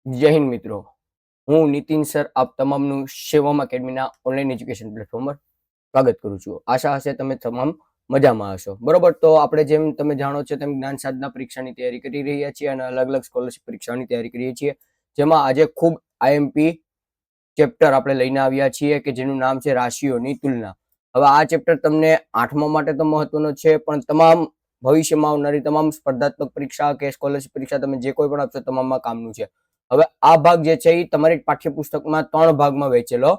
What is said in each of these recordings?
જય હિન્દ મિત્રો, હું નીતિન સર આપ તમામનું સેવમ એકેડમીના ઓનલાઈન એજ્યુકેશન પ્લેટફોર્મ પર સ્વાગત કરું છું. આશા હશે તમે તમામ મજામાં હશો. બરોબર, તો આપણે જેમ તમે જાણો છો તેમ જ્ઞાન સાધના પરીક્ષાની તૈયારી કરી રહ્યા છીએ અને અલગ અલગ સ્કોલરશિપ પરીક્ષાની તૈયારી કરીએ છીએ, જેમાં આજે ખૂબ આઈએમપી ચેપ્ટર આપણે લઈને આવ્યા છીએ કે જેનું નામ છે રાશિઓની તુલના. હવે આ ચેપ્ટર તમને 8મા માટે તો મહત્વનો છે, પણ તમામ ભવિષ્યમાં આવનારી તમામ સ્પર્ધાત્મક પરીક્ષા કે સ્કોલરશિપ પરીક્ષા તમે જે કોઈ પણ આપશો તમામમાં કામનું છે. હવે આ ભાગ જે છે એ તમારી પાઠ્યપુસ્તકમાં 3 ભાગમાં વહેંચેલો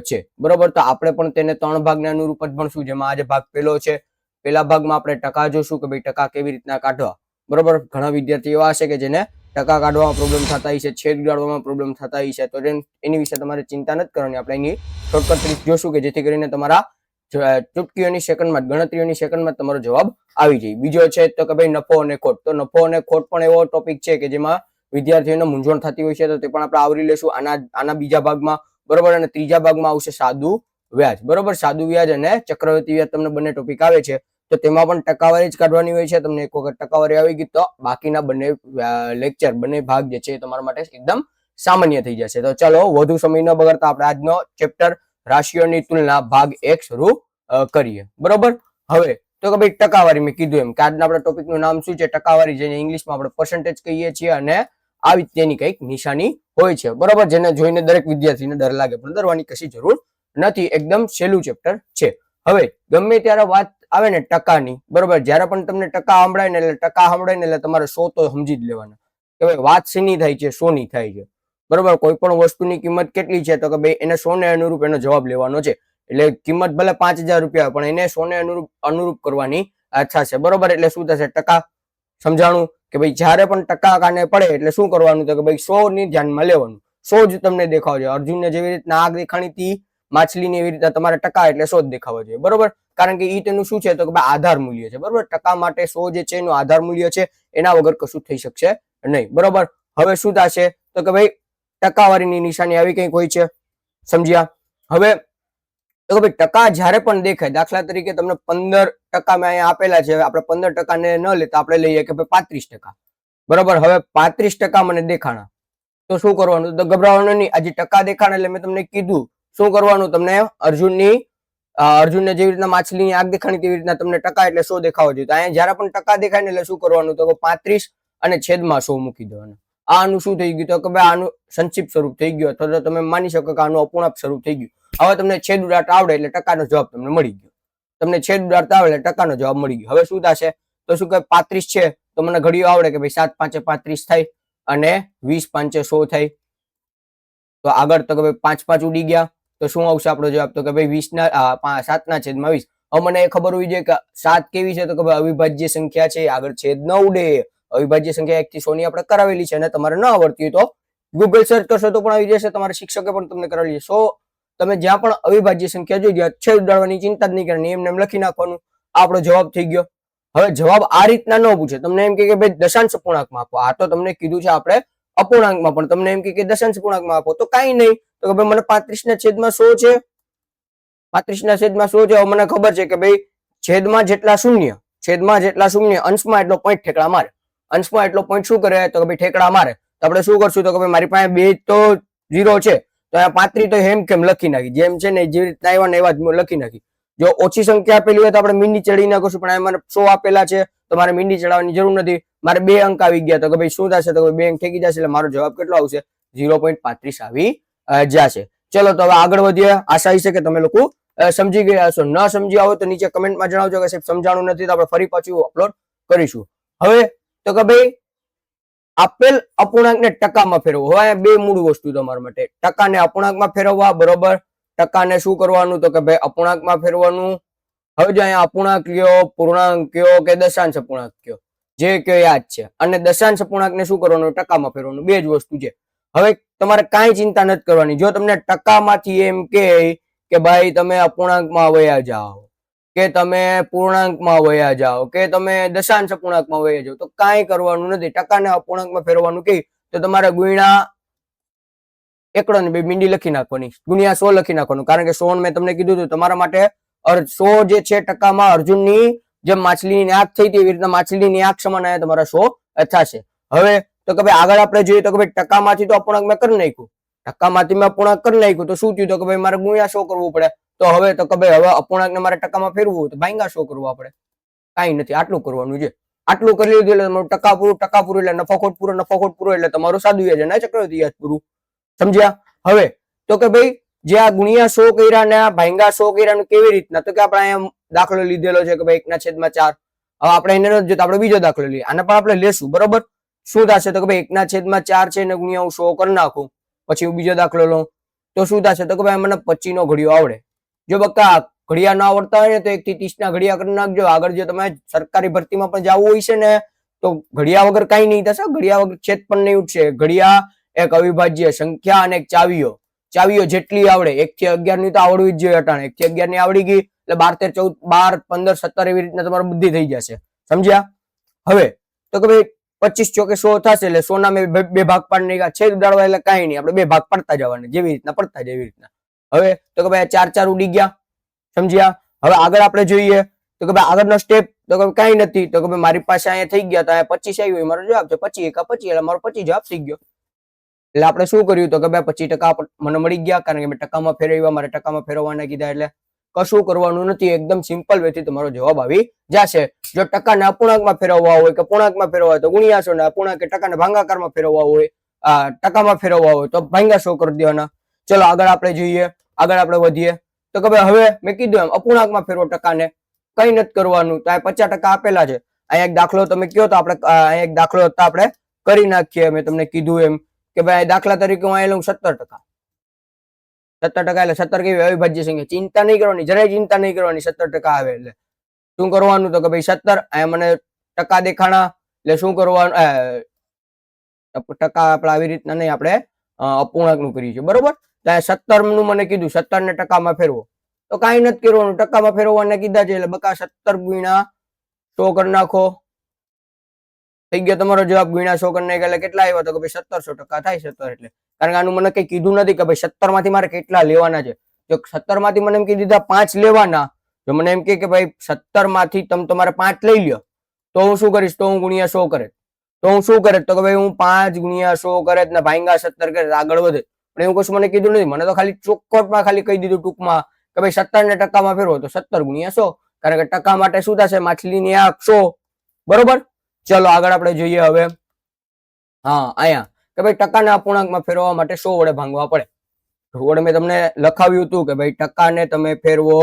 છે. બરોબર, તો આપણે પણ તેને 3 ભાગને અનુરૂપ જ ભણશું. જેમાં આજે ભાગ પહેલો છે. પહેલા ભાગમાં આપણે ટકા જોશું કે ભાઈ ટકા કેવી રીતના કાઢવા. બરોબર, ઘણા વિદ્યાર્થીઓ એવા હશે કે જેને ટકા કાઢવામાં પ્રોબ્લેમ થતા હોય છે, છેદ ઉડાડવામાં પ્રોબ્લેમ થતા હોય છે, તો એની વિશે તમારે ચિંતા નથી કરવાની. આપણે એની શોર્ટકટ ટ્રીક જોશું કે જેથી કરીને તમારા ચૂટકીઓની સેકન્ડમાં ગણતરીઓની સેકન્ડમાં તમારો જવાબ આવી જાય. બીજો છે તો કે ભાઈ નફો અને ખોટ. તો નફો અને ખોટ પણ એવો ટોપિક છે કે જેમાં વિદ્યાર્થીઓને મૂંઝવણ થતી હોય છે, તો તે પણ આપણે આવરી લેશું આના બીજા ભાગમાં. બરોબર, અને ત્રીજા ભાગમાં આવશે સાદું વ્યાજ. બરોબર, સાદું વ્યાજ અને ચક્રવૃદ્ધિ વ્યાજ તમને બંને ટોપિક આવે છે, તો તેમાં પણ ટકાવારી જ કાઢવાની હોય છે. તમને એક વખત ટકાવારી આવી ગઈ તો બાકીના બંને લેક્ચર બંને ભાગ જે છે તમારા માટે એકદમ સામાન્ય થઈ જશે. તો ચાલો વધુ સમય ન બગાડતા આપણે આજનો ચેપ્ટર રાશિઓની તુલના ભાગ 1 શરૂ કરીએ. બરોબર, હવે તો કે ભાઈ ટકાવારી મેં કીધું એમ કે આજના આપણા ટોપિકનું નામ શું છે? ટકાવારી, જેને ઇંગ્લિશમાં આપણે પર્સન્ટેજ કહીએ છીએ, અને આવી તેની કઈક નિશાની હોય છે. બરોબર, જેને જોઈને દરેક વિદ્યાર્થીને ડર લાગે, પણ ડરવાની કશી જરૂર નથી. એકદમ સહેલું ચેપ્ટર છે. હવે ગમે ત્યારે વાત આવે ને ટકાની, બરોબર, જ્યારે પણ તમને ટકા સાંભળાય ને એટલે તમારે 100 તો સમજી જ લેવાના કે ભાઈ વાત શેની થાય છે, 100 ની થાય છે. બરોબર, કોઈ પણ વસ્તુની કિંમત કેટલી છે તો કે ભાઈ એને 100 ને અનુરૂપ એનો જવાબ લેવાનો છે. એટલે કિંમત ભલે 5000 રૂપિયા, પણ એને 100 ને અનુરૂપ કરવાની થશે. બરોબર, એટલે શું થશે? ટકા. સમજાણું કે ભાઈ જ્યારે પણ ટકા કાને પડે એટલે શું કરવાનું? તો કે ભાઈ 100 ની ધ્યાનમાં લેવાનું. 100 જ તમને દેખાવ છે. અર્જુનને જેવી રીતના આગ દેખાણી હતી માછલીની, એવી રીતના તમારે ટકા એટલે 100 જ દેખાવા જોઈએ. બરોબર, કારણ કે ઈ તેનું શું છે તો કે ભાઈ આધાર મૂલ્ય છે. બરોબર, ટકા માટે 100 જે છે એનું આધાર મૂલ્ય છે, એના વગર કશું થઈ શકશે નહીં. બરોબર, હવે શું થશે તો કે ભાઈ ટકાવારીની નિશાની આવી કંઈક હોય છે. સમજ્યા? હવે તો કે ભાઈ ટકા જ્યારે પણ દેખાય, દાખલા તરીકે તમને 15% મેં અહીંયા આપેલા છે, આપણે 15% ને ન લેતા આપણે લઈએ કે ભાઈ 35%. બરોબર, હવે 35% મને દેખાણા, તો શું કરવાનું? તો ગભરાવાનું નહીં. આજે ટકા દેખાણા એટલે મેં તમને કીધું શું કરવાનું. તમને અર્જુનને જેવી રીતના માછલીની આગ દેખાણી તેવી રીતના તમને ટકા એટલે 100 દેખાવો જોઈએ. તો અહીંયા જ્યારે પણ ટકા દેખાય ને એટલે શું કરવાનું? તો 35 અને છેદમાં 100 મૂકી દેવાનું. આનું શું થઈ ગયું? તો કે ભાઈ આનું સંક્ષિપ્ત સ્વરૂપ થઈ ગયું, અથવા તો તમે માની શકો કે આનું અપૂર્ણાંક સ્વરૂપ થઈ ગયું. હવે તમને છેદ ઉડાડતા આવડે એટલે ટકાનો જવાબ તમને મળી ગયો. તમને છેદ ઉડાડતા આવડે એટલે ટકાનો જવાબ મળી ગયો. હવે શું થશે? તો શું કે 35 છે તો મને ઘડીઓ આવડે કે ભાઈ 7 5 35 થાય અને 20 5 100 થાય. તો આગળ તો કે ભાઈ 5 5 ઉડી ગયા, તો શું આવશે આપણો જવાબ? તો કે ભાઈ 7 ના છેદમાં 20. હવે મને એ ખબર હોવી જોઈએ કે 7 કેવી છે, તો કે ભાઈ અવિભાજ્ય સંખ્યા છે, આગળ છેદ ન ઉડે. અવિભાજ્ય સંખ્યા 1 થી 100 ની આપણે કરાવેલી છે, અને તમારે ન આવડતી હોય તો ગૂગલ સર્ચ કરશો તો પણ આવી જશે. તમારા શિક્ષકે પણ તમને કરાવેલી છે. તમે જ્યાં પણ અવિભાજ્ય સંખ્યા જોઈ ગયા, છેદ ઉડાડવાની ચિંતા જ નહીં કરવાની, એમને એમ લખી નાખવાનું. આપણો જવાબ થઈ ગયો. હવે જવાબ આ રીતના ન પૂછે, તમને એમ કે ભાઈ દશાંશ અપૂર્ણાંકમાં આપો. આ તો તમને કીધું છે આપણે અપૂર્ણાંકમાં, પણ તમને એમ કે દશાંશ અપૂર્ણાંકમાં આપો, તો કાંઈ નહીં. તો કે ભાઈ મને 35 ના છેદમાં 100 છે, 35 ના છેદમાં 100 છે. મને ખબર છે કે ભાઈ છેદમાં જેટલા શૂન્ય, અંશમાં એટલો પોઈન્ટ ઠેકડા મારે. અંશમાં એટલો પોઈન્ટ શું કરે? તો કે ભાઈ ઠેકડા મારે. તો આપણે શું કરશું? તો કે ભાઈ મારી પાસે 2 તો 0 છે, તો આ 35 તો હેમ કેમ લખી નાખી, જેમ છે ને જેવી રીતના આવ્યા ને એવા જ લખી નાખી. જો ઓછી સંખ્યા આપેલી હોય તો આપણે મીંડી ચડી નાખીશું, પણ મને 100 આપેલા છે તો મારે મીંડી ચડાવવાની જરૂર નથી. મારે 2 અંક આવી ગયા, તો કે ભાઈ શું થશે? તો 2 અંક ઠેકી જશે, એટલે મારો જવાબ કેટલો આવશે? 0.35 આવી જશે. ચલો તો હવે આગળ વધીએ. આશા છે કે તમે લોકો સમજી ગયા હશો. ન સમજ્યા હોય તો નીચે કમેન્ટમાં જણાવજો કે સાહેબ સમજાણું નથી, તો આપણે ફરી પાછું અપલોડ કરીશું. હવે તો કે ભાઈ આપેલ અપૂર્ણાંકને ટકામાં ફેરવો. હવે બે મૂળ વસ્તુ તમારા માટે, ટકાને અપૂર્ણાંકમાં ફેરવવા. બરોબર, ટકાને શું કરવાનું? તો કે ભાઈ અપૂર્ણાંકમાં ફેરવાનું. હવે જો અહીંયા અપૂર્ણાંક કયો, પૂર્ણાંક કયો કે દશાંશ અપૂર્ણાંક કયો, જે કયો યાદ છે. અને દશાંશ અપૂર્ણાંકને શું કરવાનું? ટકામાં ફેરવાનું. બે જ વસ્તુ છે. હવે તમારે કાંઈ ચિંતા નથી કરવાની. જો તમને ટકામાંથી એમ કે ભાઈ તમે અપૂર્ણાંકમાં વયા જાઓ, કે તમે પૂર્ણાંકમાં વયા જાઓ, કે તમે દશાંશ અપૂર્ણાંકમાં વયા જાઓ, તો કાંઈ કરવાનું નથી. ટકાને અપૂર્ણાંકમાં ફેરવવાનું કે તો તમારે ગુણ્યા એકડો ને 2 મીંડી લખી નાખવાની, ગુણ્યા 100 લખી નાખવાનું. કારણ કે 100 મેં તમને કીધું હતું તમારા માટે 100 જે છે ટકામાં અર્જુનની જેમ માછલીની આંખ થઈ હતી એવી રીતના માછલીની આંખ સમાન તમારા 100 થશે. હવે તો કે ભાઈ આગળ આપણે જોઈએ તો કે ભાઈ ટકામાંથી તો અપૂર્ણાંક મેં કરી નાખ્યું, ટકામાંથી મેં અપૂર્ણાંક કરી નાખ્યું તો શું થયું તો કે ભાઈ મારે ગુણ્યા 100 કરવું પડે. તો હવે તો કે ભાઈ હવે અપૂર્ણાંકને મારે ટકામાં ફેરવું હોય તો ભાંગ્યા 100 કરવું આપણે, કાંઈ નથી, આટલું કરવાનું છે. આટલું કરી લીધું એટલે તમારું ટકા પૂરું એટલે નફાખોટ પૂરો એટલે તમારું સાદું વ્યાજ અને ચક્રવૃદ્ધિ વ્યાજ પૂરું. સમજ્યા? હવે તો કે ભાઈ જે આ ગુણ્યા 100 કર્યા ને આ ભાંગ્યા 100 કર્યા કેવી રીતના, તો કે આપણે અહીંયા દાખલો લીધેલો છે કે ભાઈ 1/4. હવે આપણે એને નથી જોતા, આપણે બીજો દાખલો લઈએ, આને પણ આપણે લેશું. બરોબર? શું થશે તો કે ભાઈ 1/4 છે ને ગુણ્યા હું 100 કરી નાખું, પછી હું બીજો દાખલો લઉં તો શું થશે તો કે ભાઈ મને 25 નો ઘડિયો આવડે. જો બકા ઘડિયા ના આવડતા હોય ને તો 1 થી 30 ના ઘડિયા કરી નાખજો. આગળ જો તમે સરકારી ભરતીમાં પણ જવું હોય છે ને તો ઘડિયા વગર કઈ નહીં થશે, ઘડિયા વગર છેદ પણ નહીં ઉઠશે. ઘડિયા એક અવિભાજ્ય સંખ્યા અને એક ચાવીઓ જેટલી આવડે, 1 થી 11 ની તો આવડવી જ જોઈએ. અટાણે 1 થી 11 ની આવડી ગઈ એટલે 12, 13, 14, 12, 15, 17 એવી રીતના તમારી બુદ્ધિ થઈ જશે. સમજ્યા? હવે તો કે ભાઈ 25 ચોકે 100 થશે એટલે 100 ના મેં બે ભાગ પાડી નાખ્યા. છેદ ઉડાડવા એટલે કઈ નહીં, આપણે બે ભાગ પડતા જવાના, જેવી રીતના પડતા જાય એવી રીતના. હવે તો કે ભાઈ 4 ઉડી ગયા. સમજ્યા? હવે આગળ આપણે જોઈએ તો કે ભાઈ આગળનો સ્ટેપ તો કે કઈ નથી, તો કે ભાઈ મારી પાસે અહીંયા થઈ ગયા, તો અહીંયા 25 આવ્યું, મારો જવાબ છે 25 એકા 25 એટલે મારો 25 જવાબ થઈ ગયો. એટલે આપણે શું કર્યું તો કે ભાઈ 25% મને મળી ગયા, કારણ કે મેં ટકામાં ફેરવ્યા, મારે ટકામાં ફેરવવાના કીધા એટલે કશું કરવાનું નથી, એકદમ સિમ્પલ વે થી તમારો જવાબ આવી જશે. જો ટકાને અપૂર્ણાંકમાં ફેરવવા હોય કે પૂર્ણાંકમાં ફેરવવા હોય તો ગુણ્યા 100, ને અપૂર્ણાંક કે ટકાને ભાગાકારમાં ફેરવવા હોય, ટકામાં ફેરવવા હોય તો ભાંગ્યા 100 કરી દેવાના. ચલો આગળ આપણે જોઈએ, આગળ આપણે વધીએ તો કે ભાઈ હવે મેં કીધું એમ અપૂર્ણાંકમાં ફેરવો ટકાને, કઈ નથી કરવાનું. તો આ 50% આપેલા છે, અહીંયા એક દાખલો તમે કયો તો આપણે અહીંયા એક દાખલો આપણે કરી નાખીએ. મેં તમને કીધું એમ કે ભાઈ દાખલા તરીકે હું અહીંયા લઉં 17%. 17% એટલે 17 કેવી અવિભાજ્ય સંખ્યા, ચિંતા નહીં કરવાની, જરાય ચિંતા નહીં કરવાની. 17% આવે એટલે શું કરવાનું તો કે ભાઈ 17 અહીંયા મને ટકા દેખાણા એટલે શું કરવાનું, ટકા આપણે આવી રીતના નહીં, આપણે અપૂર્ણાંક નું કરીએ છીએ. બરોબર? તો 17 નું મને કીધું 17 ને ટકામાં ફેરવો, તો કઈ નથી કરવાનું, ટકામાં ફેરવવાના કીધા છે એટલે બકા 17 ગુણ્યા 100 કરી નાખો, થઈ ગયો તમારો જવાબ. ગુણ્યા 100 કરી નાખ્યા એટલે કેટલા આવ્યા તો કે ભાઈ 1700% થાય. 17 એટલે કારણ કે આનું મને કઈ કીધું નથી કે ભાઈ 17 માંથી મારે કેટલા લેવાના છે. જો 17 માંથી મને એમ કીધું 5 લેવાના, જો મને એમ કે ભાઈ 17 માંથી તમે તમારે 5 લઈ લ્યો તો હું શું કરીશ, તો હું ગુણ્યા 100 કરે, તો હું શું કરે તો કે ભાઈ હું 5 ગુણ્યા 100 કરે ને ભાંગ્યા 17 કરે આગળ વધે. પણ એવું કશું મને કીધું નથી, મને તો ખાલી ચોખ્ખોટમાં ખાલી કહી દીધું ટૂંકમાં કે ભાઈ 17 ને ટકામાં ફેરવો તો 17 ગુણ્યા 100, કારણ કે ટકા માટે શું થશે, માછલીની આંખ 100. બરોબર? ચલો આગળ આપણે જોઈએ હવે. હા અહીંયા કે ભાઈ ટકાને અપૂર્ણાંકમાં ફેરવવા માટે 100 વડે ભાંગવા પડે. વડે મેં તમને લખાવ્યું હતું કે ભાઈ ટકાને તમે ફેરવો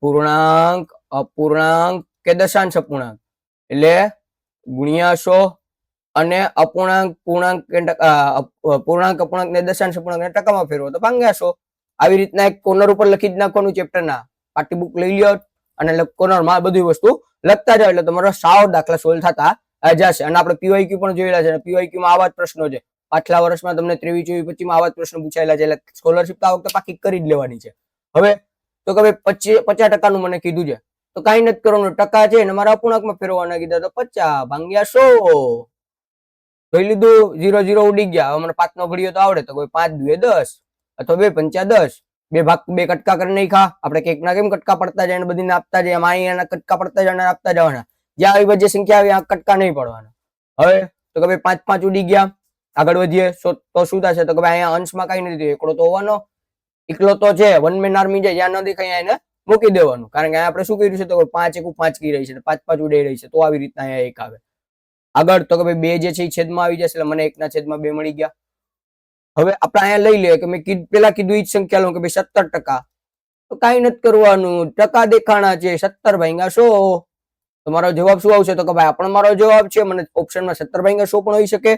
પૂર્ણાંક, અપૂર્ણાંક કે દશાંશ અપૂર્ણાંક એટલે ગુણ્યા 100 અને અપૂર્ણાંક પૂર્ણાંક અપૂર્ણાંક ને દશાંશ અપૂર્ણાંક ને ટકામાં ફેરવો તો ભાંગ્યા 100. આવી રીતના એક કોર્નર ઉપર લખી જ નાખવાનું, ચેપ્ટર ના પાઠ્યબુક લઈ લ્યો અને કોર્નરમાં બધી વસ્તુ લખતા જાવ એટલે તમારો સાવ દાખલા સોલ્વ થતા જશે. અને આપણે પીવાયક્યુ પણ જોયેલા છે, પીવાયક્યુ માં આવા જ પ્રશ્નો છે. પાછલા વર્ષમાં તમને 23, 24, 25 માં આવા જ પ્રશ્નો પૂછાયેલા છે, એટલે સ્કોલરશીપ તો આ વખતે પાકી કરી જ લેવાની છે. હવે તો કે ભાઈ 50% નું મને કીધું છે, તો કઈ નથી કરવાનું, ટકા છે ને મારા અપૂર્ણાંકમાં ફેરવવાના કીધા તો 50 ભાંગ્યા 100 જોઈ લીધું. 0 0 ઉડી ગયા. હવે મને 5 નો ઘડિયો તો આવડે, તો કોઈ 5 2 10 અથવા 2 5 10, બે ભાગ બે કટકા કરી નાખા. આપણે કેક ના કેમ કટકા પડતા જાય બધીને આપતા જાય, અહીંયાના કટકા પડતા જવાના આપતા જવાના, જ્યાં અવિભાજ્ય સંખ્યા આવી આ કટકા નહીં પડવાના. હવે તો કે ભાઈ 5 5 ઉડી ગયા. આગળ વધીએ તો શું થશે તો કે ભાઈ અહીંયા અંશમાં કઈ નથી, એકડો તો હોવાનો, એકલો તો છે, વન મેન આર્મી છે, જ્યાં ન દેખાય એને મૂકી દેવાનું, કારણ કે આપણે શું કર્યું છે તો 5 1 5 કી રહી છે, 5 5 ઉડી રહી છે, તો આવી રીતના અહીંયા એક આવે. આગળ તો કે ભાઈ 2 જે છે એ છેદમાં આવી જશે એટલે મને 1 ના છેદમાં 2 મળી ગયા. હવે આપણે અહીંયા લઈ લઈએ કે મેં પેલા કીધું ઈ જ સંખ્યા લઉં કે ભાઈ 17%, તો કઈ નથી કરવાનું, ટકા દેખાણા છે, 17 ભાંગ્યા 100. તમારો જવાબ શું આવશે તો કે ભાઈ આપણો મારો જવાબ છે, મને ઓપ્શનમાં 17 ભાંગ્યા 100 પણ હોઈ શકે,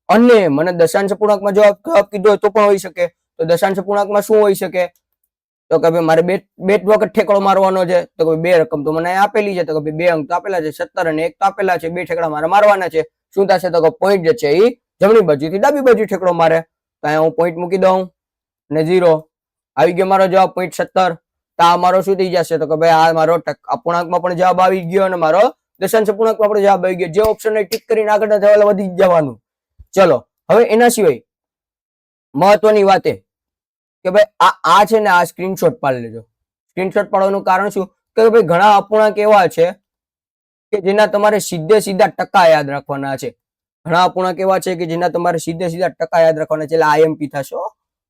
અને મને દશાંશ અપૂર્ણાંકમાં જવાબ કીધો તો પણ હોઈ શકે. તો દશાંશ અપૂર્ણાંકમાં શું હોઈ શકે તો કે ભાઈ મારે બે વખત ઠેકડો મારવાનો છે, તો કે બે રકમ તો મને આપેલી છે, તો કે ભાઈ 2 અંક તો આપેલા છે, 17 અને 1 તો આપેલા છે, 2 ઠેકડા મારે મારવાના છે. શું થશે તો કે પોઈન્ટ જે છે એ જમણી બાજુથી ડાબી બાજુ ઠેકડો મારે, તો અહીંયા હું પોઈન્ટ મૂકી દઉં અને 0 આવી ગયો મારો જવાબ .17. તો આ મારો શું થઈ જશે તો કે ભાઈ આ મારો અપૂર્ણાંકમાં પણ જવાબ આવી ગયો અને મારો દશાંશ અપૂર્ણાંકમાં પણ જવાબ આવી ગયો. જે ઓપ્શન ટિક કરીને આગળ વધી જવાનું. ચલો હવે એના સિવાય મહત્વની વાત એ કે ભાઈ આ છે ને, આ સ્ક્રીનશોટ પાડી લેજો. સ્ક્રીનશોટ પાડવાનું કારણ શું કે ભાઈ ઘણા અપૂર્ણાંક એવા છે કે જેના તમારે સીધે સીધા ટકા યાદ રાખવાના છે. ઘણા અપૂર્ણાંક એવા છે કે જેના તમારે સીધે સીધા ટકા યાદ રાખવાના છે, એટલે આઈએમપી થશે.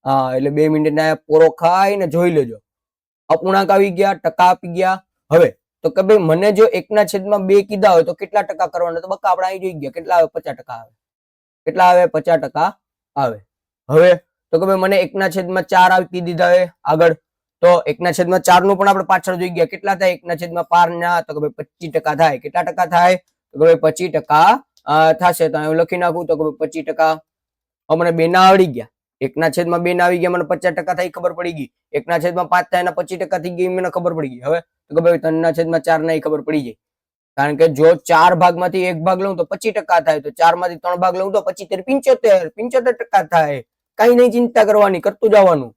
હા, એટલે 2 મિનિટ પોરો ખાઈને જોઈ લેજો. અપૂર્ણાંક આવી ગયા, ટકા આપી ગયા. હવે તો કે ભાઈ મને જો 1/2 કીધા હોય તો કેટલા ટકા કરવાના? તો બકા આપણે અહીં જોઈ ગયા કેટલા આવે, 50% આવે. કેટલા આવે? 50% આવે. હવે તો કે ભાઈ મને 1/4 આપી દીધા હોય આગળ, તો 1/4 નું પણ આપણે પાછળ જોઈ ગયા કેટલા થાય 1/5 ના, તો કે ભાઈ 25% થાય. કેટલા ટકા થાય? તો કે ભાઈ 25% થશે. તો હું લખી નાખું તો કે 25%. મને 2 ના આવડી ગયા. 1/2 ના આવી ગયા, મને 50% થઈ ખબર પડી ગઈ. 1/5 થાય એના 25% થઈ ગઈ મને ખબર પડી ગઈ. હવે તો કે ભાઈ 3/4 ના ખબર પડી જાય. કારણ કે જો 4 ભાગમાંથી 1 ભાગ લઉં તો 25% થાય, તો 4 માંથી 3 ભાગ લઉં તો 25 75% થાય. કઈ નહીં ચિંતા કરવાની, કરતું જવાનું.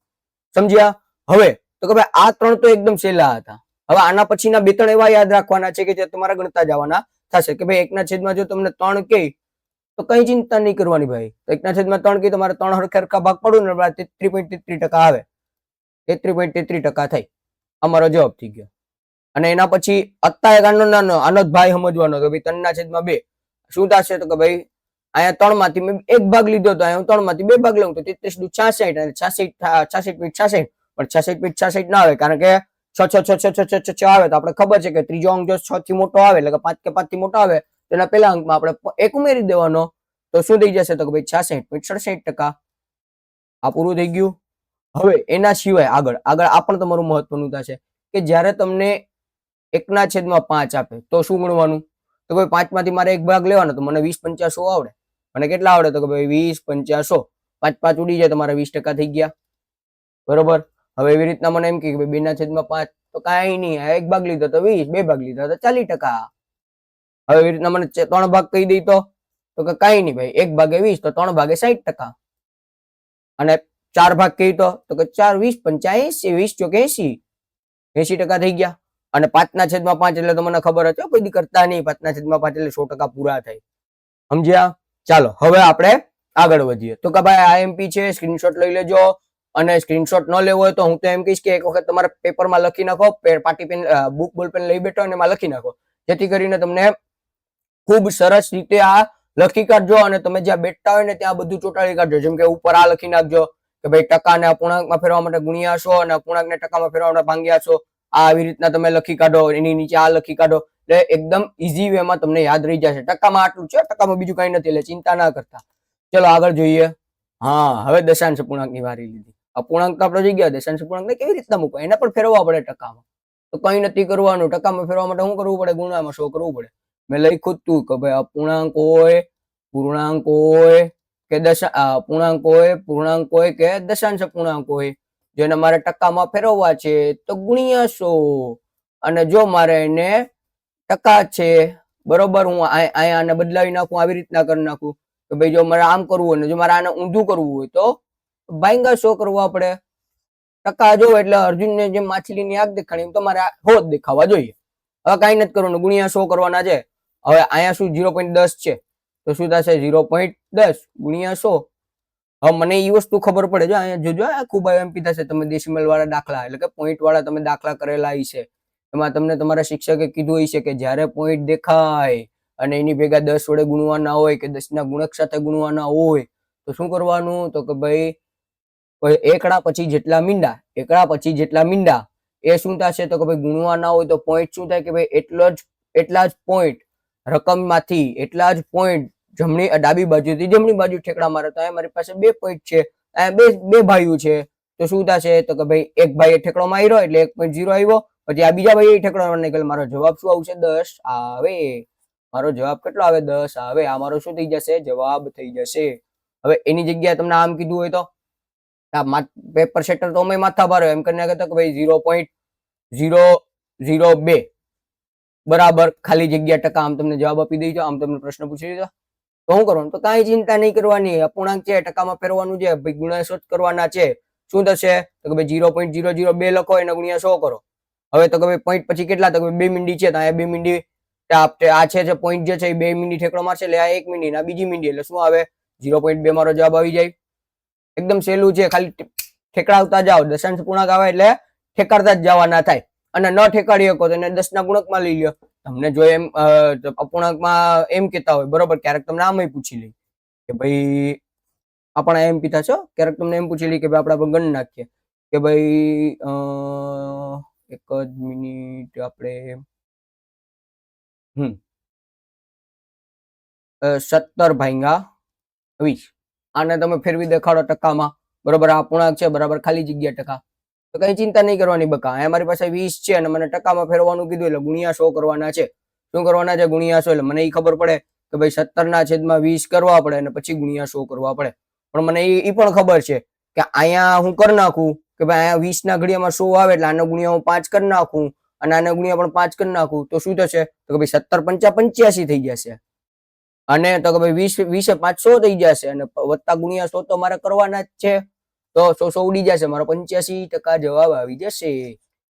સમજ્યા? હવે તો કે ભાઈ આ 3 તો એકદમ સહેલા હતા. હવે આના પછીના 2-3 એવા યાદ રાખવાના છે કે જે તમારા ગણતા જવાના થશે. કે ભાઈ 1/6 જો તમને 3 કે તો કઈ ચિંતા નહીં કરવાની ભાઈ. તો 1/3 કે તમારે 3 હરખા ભાગ પડું ને 33.33% આવે. 33.33% થાય. અમારો જવાબ થઈ ગયો. અને એના પછી અત્યારે આનો જ ભાઈ સમજવાનો કે ભાઈ 3/2 શું થશે? તો કે ભાઈ અહીંયા 3 માંથી મેં 1 ભાગ લીધો તો અહીંયા 3 માંથી 2 ભાગ લઉં તો 33×66 અને 66.66 પણ 66.66 ના આવે કારણ કે 6 આવે તો આપણે ખબર છે કે ત્રીજો અંક જો 6 થી મોટો આવે એટલે કે 5 કે 5 થી મોટો આવે તો એના પહેલા અંકમાં આપણે 1 ઉમેરી દેવાનો તો શું થઈ જશે? તો કે ભાઈ 66.67%. આ પૂરું થઈ ગયું. હવે એના સિવાય આગળ આ પણ તમારું મહત્વનું થશે કે જ્યારે તમને 1/5 આપે તો શું ગણવાનું? તો ભાઈ 5 માંથી મારે 1 ભાગ લેવાનો તો મને 20/100 આવડે. મને કેટલા આવડે? તો કે ભાઈ 20/100. 5 ઉડી જાય તો મારા 20% થઈ ગયા. બરોબર. હવે એવી રીતના મને એમ કે 2/5 તો કાંઈ નહીં, 1 ભાગ લીધો તો 20, 2 ભાગ લીધા તો 40%. હવે એવી રીતના મને 3 ભાગ કહી દઈ તો કે કાંઈ નહીં ભાઈ, 1 ભાગે 20 તો 3 ભાગે 60%. અને 4 ભાગ કહી તો કે 4 20 85 20 ચોક 80% થઈ ગયા. અને 5/5 એટલે તો મને ખબર હતી કોઈ દી કરતા નહીં. 5/5 એટલે 100% પૂરા થાય. સમજ્યા? ચાલો હવે આપણે આગળ વધીએ. તો કે ભાઈ આઈએમપી છે, સ્ક્રીનશોટ લઈ લેજો. અને સ્ક્રીનશોટ ન લેવો હોય તો હું તો એમ કહીશ કે એક વખત તમારે પેપરમાં લખી નાખો, પાટી પેન બુક બોલ પેન લઈ બેઠો અને એમાં લખી નાખો, જેથી કરીને તમને ખૂબ સરસ રીતે આ લખી કાઢજો. અને તમે જ્યાં બેઠતા હોય ને ત્યાં બધું ચોટાડી કાઢજો. જેમ કે ઉપર આ લખી નાખજો કે ભાઈ ટકાને અપૂર્ણાંકમાં ફેરવા માટે ગુણ્યાસો અને અપૂર્ણાંકને ટકામાં ફેરવા માટે ભાંગ્યાસો. આવી રીતના તમે લખી કાઢો. એની નીચે આ લખી કાઢો એટલે એકદમ ઈઝી વેમાં તમને યાદ રહી જશે. ટકામાં આટલું છે, ટકામાં બીજું કઈ નથી, એટલે ચિંતા ના કરતા. ચલો આગળ જોઈએ. હા, હવે દશાંશ અપૂર્ણાંકની વારી લીધી. અપૂર્ણાંક તો આપણે જોઈ ગયા. દશાંશ અપૂર્ણાંકને કેવી રીતના મૂકવા એને પણ ફેરવવા પડે ટકામાં. તો કઈ નથી કરવાનું. ટકામાં ફેરવા માટે શું કરવું પડે? ગુણામાં 100 કરવું પડે. મેં લખ્યું તું કે ભાઈ અપૂર્ણાંક હોય, પૂર્ણાંક હોય કે પૂર્ણાંક હોય કે દશાંશ અપૂર્ણાંક હોય, જેને મારે ટકામાં ફેરવવા છે તો ગુણ્યા 100. અને જો મારે એને ટકા છે, બરોબર, હું અહીંયા આને બદલાવી નાખું, આવી રીતના કરી નાખું કે ભાઈ જો મારે આમ કરવું હોય ને જો મારે આને ઊંધું કરવું હોય તો ભાંગા 100 કરવા પડે. ટકા જો એટલે અર્જુનને જેમ માછલીની આંખ દેખાણી એમ તમારે હોત દેખાવા જોઈએ. હવે કઈ નથી કરવાનું, ગુણ્યા 100 કરવાના છે. હવે અહીંયા શું 0.10 છે તો શું થશે? 0.10 ગુણ્યા 100. હવે મને એ વસ્તુ ખબર પડે જો અહીંયા જોજો ખૂબ એમપી થશે. તમે ડેસિમલ વાળા દાખલા એટલે કે પોઈન્ટ વાળા તમે દાખલા કરેલા છે એમાં તમને તમારા શિક્ષકે કીધું હશે કે જ્યારે પોઈન્ટ દેખાય અને એની ભેગા 10 વડે ગુણવાના હોય કે 10 ના ગુણક સાથે ગુણવાના હોય તો શું કરવાનું? તો કે ભાઈ એકડા પછી જેટલા મીંડા એ શું થશે? તો કે ભાઈ ગુણવાના હોય તો પોઈન્ટ શું થાય કે ભાઈ એટલા જ પોઈન્ટ રકમમાંથી એટલા જ પોઈન્ટ ડાબી બાજુથી જમણી બાજુ ઠેકડા મારે તો અહીંયા મારી પાસે 2 પોઈન્ટ છે, અહીંયા બે ભાઈઓ છે તો શું થશે? તો કે ભાઈ એક ભાઈ ઠેકડો માર્યો એટલે 1.0 આવ્યો. પછી આ બીજા ભાઈ ઠેકડો નીકળે, મારો જવાબ શું આવશે? 10 આવે. મારો જવાબ કેટલો આવે? 10 આવે. આ મારો શું થઈ જશે? જવાબ થઈ જશે. હવે એની જગ્યાએ તમને આમ કીધું હોય તો પેપર સેટર તો અમે માથા ભારે એમ કરીને કહેતો કે ભાઈ 0.002 બરાબર ખાલી જગ્યા ટકા આમ તમને જવાબ આપી દઈજો. આમ તમને પ્રશ્ન પૂછી દીધો તો શું કરવાનું? તો કાંઈ ચિંતા નહીં કરવાની. અપૂર્ણાંક છે, ટકામાં ફેરવાનું છે, ભાઈ ગુણ્યા 100 કરવાના છે. શું થશે? તો કે ભાઈ 0.002 લખો એને ગુણ્યા 100 કરો. હવે તો કે ભાઈ પોઈન્ટ પછી કેટલા? તો કે 2 મીંડી છે તો અહીંયા 2 મીંડી આ છે પોઈન્ટ જે છે એ 2 મીંડી ઠેકડો મારશે એટલે આ 1 મીંડી ના બીજી મીંડી એટલે શું આવે? 0.2 મારો જવાબ આવી જાય. એકદમ સહેલું છે, ખાલી ઠેકડાવતા જાઓ. દશાંશ પૂર્ણાંક આવે એટલે ઠેકાડતા જ જવાના થાય. અને ન ઠેકાડી શકો તો એને 10 ના ગુણકમાં લઈ લો. તમને જો એમ અપૂર્ણાંકમાં એમ કેતા હોય, બરોબર, ક્યારેક તમને આમ પૂછી લે કે ભાઈ આપણે એમ પીતા છો, ક્યારેક તમને એમ પૂછી લે કે ભાઈ આપણે ગણ નાખીએ કે ભાઈ એક જ મિનિટ, આપણે 17 ભાગ્યા 20, આને તમે ફેરવી દેખાડો ટકામાં, બરોબર, આ પૂર્ણાંક છે, બરાબર, ખાલી જગ્યા ટકા, તો કઈ ચિંતા નહીં કરવાની બકા. અહીંયા મારી પાસે 20 છે અને મને ટકામાં ફેરવવાનું કીધું એટલે ગુણ્યા 100 કરવાના છે. શું કરવાના છે? ગુણ્યા 100. એટલે મને એ ખબર પડે કે ભાઈ 17/20 કરવા પડે અને પછી ગુણ્યા 100 કરવા પડે. પણ મને એ પણ ખબર છે કે અહીંયા હું કરી નાખું કે ભાઈ અહીંયા 20 ના ઘડિયામાં 100 આવે એટલે આનો ગુણ્યા હું 5 કરી નાખું અને આને ગુણ્યા પણ 5 કરી નાખું તો શું થશે? તો કે ભાઈ 17 × 5 = 85 થઈ જશે. અને તો કે ભાઈ 20 × 5 100 થઈ જશે અને વત્તા ગુણ્યા 100 તો મારે કરવાના જ છે. તો 100 ઉડી જશે, મારો 85% જવાબ આવી જશે.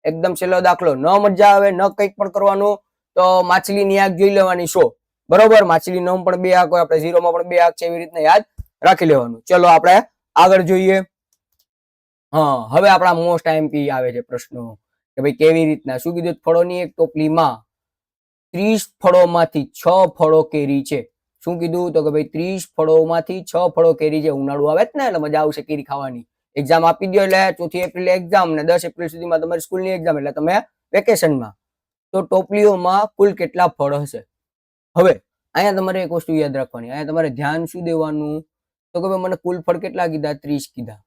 એકદમ છેલ્લો દાખલો. ન મજા આવે, ન કંઈક પણ કરવાનું, તો માછલીની આંખ જોઈ લેવાની 100, બરોબર. માછલી નો પણ 2 આંખ હોય, આપણે 0 માં પણ 2 આંખ છે, એવી રીતના યાદ રાખી લેવાનું. ચલો આપણે આગળ જોઈએ. હા, હવે આપણા મોસ્ટ આઈએમપી આવે છે પ્રશ્નો કે ભાઈ કેવી રીતના, શું કીધું? ફળોની એક ટોપલીમાં 30 ફળોમાંથી 6 ફળો કેરી છે. શું કીધું? તો કે ભાઈ 30 ફળોમાંથી 6 ફળો કેરી છે. ઉનાળુ આવે જ ને એટલે મજા આવશે કેરી ખાવાની. એક્ઝામ આપી દો એટલે 4 એપ્રિલે એક્ઝામ ને 10 એપ્રિલ સુધીમાં તમારી સ્કૂલની એક્ઝામ, એટલે તમે વેકેશનમાં. તો ટોપલીઓમાં કુલ કેટલા ફળ હશે? હવે અહીંયા તમારે એક વસ્તુ યાદ રાખવાની, અહીંયા તમારે ધ્યાન શું દેવાનું? તો કે ભાઈ મને કુલ ફળ કેટલા કીધા? 30 કીધા.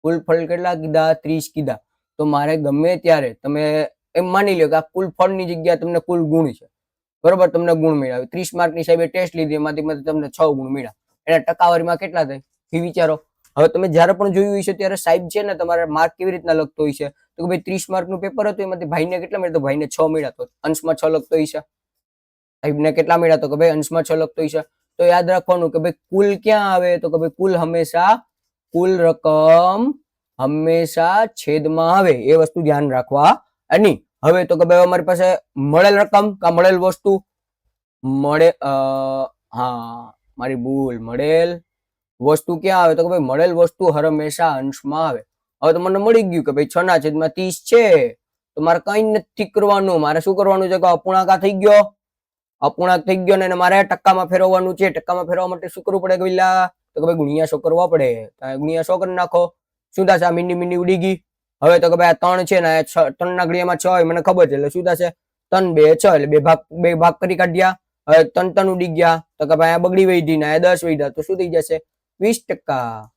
કુલ ફળ કેટલા કીધા? 30 કીધા. તો મારે ગમે ત્યારે તમે એમ માની લો કે આ કુલ ફળની જગ્યાએ તમને કુલ ગુણ છે, બરોબર, તમને ગુણ મળ્યા. 30 માર્કની સાહેબે ટેસ્ટ લીધી, એમાંથી તમને 6 ગુણ મળ્યા. એના ટકાવારીમાં કેટલા થાય એ વિચારો. હવે તમે જ્યારે પણ જોયું હશે ત્યારે સાહેબ છે ને તમારે માર્ક કેવી રીતના લખતો હોય છે? તો કે ભાઈ 30 માર્કનું પેપર હતું, એમાંથી ભાઈને કેટલા મળ્યા? તો ભાઈને 6 મળ્યા. તો અંશમાં 6 લખતો હોય છે. સાહેબને કેટલા મળ્યા? તો કે ભાઈ અંશમાં 6 લખતો હોય છે. તો યાદ રાખવાનું કે ભાઈ કુલ ક્યાં આવે? તો કે ભાઈ કુલ હંમેશા, કુલ રકમ હંમેશા છેદમાં આવે, એ વસ્તુ ધ્યાન રાખવાની. હવે તો કે ભાઈ અમારી પાસે મળેલ રકમ કા મળેલ વસ્તુ મળે, હા મારી ભૂલ, મળેલ વસ્તુ ક્યાં આવે? તો કે ભાઈ મળેલ વસ્તુ હંમેશા અંશમાં આવે. હવે તો મને મળી ગયું કે ભાઈ 6/30 છે, તો મારે કઈ નથી કરવાનું. મારે શું કરવાનું છે કે અપૂર્ણાંક થઈ ગયો, અપૂર્ણાંક થઈ ગયો ને મારે ટકામાં ફેરવવાનું છે. ટકામાં ફેરવવા માટે શું કરવું પડે પેલા? તો કે ભાઈ ગુણ્યા 100 કરવા પડે. ગુણ્યા 100 કરી નાખો. શું થશે? આ મીંડી ઉડી ગઈ. હવે તો કે ભાઈ આ 3 છે ને 3 ના ઘડિયામાં 6 હોય મને ખબર છે, એટલે શું થશે? 3 2 6, એટલે બે ભાગ કરી કાઢ્યા. હવે 3 ઉડી ગયા. તો કે ભાઈ આ બગડી વધી ને 10 વધ્યા, તો શું થઈ જશે? 20%.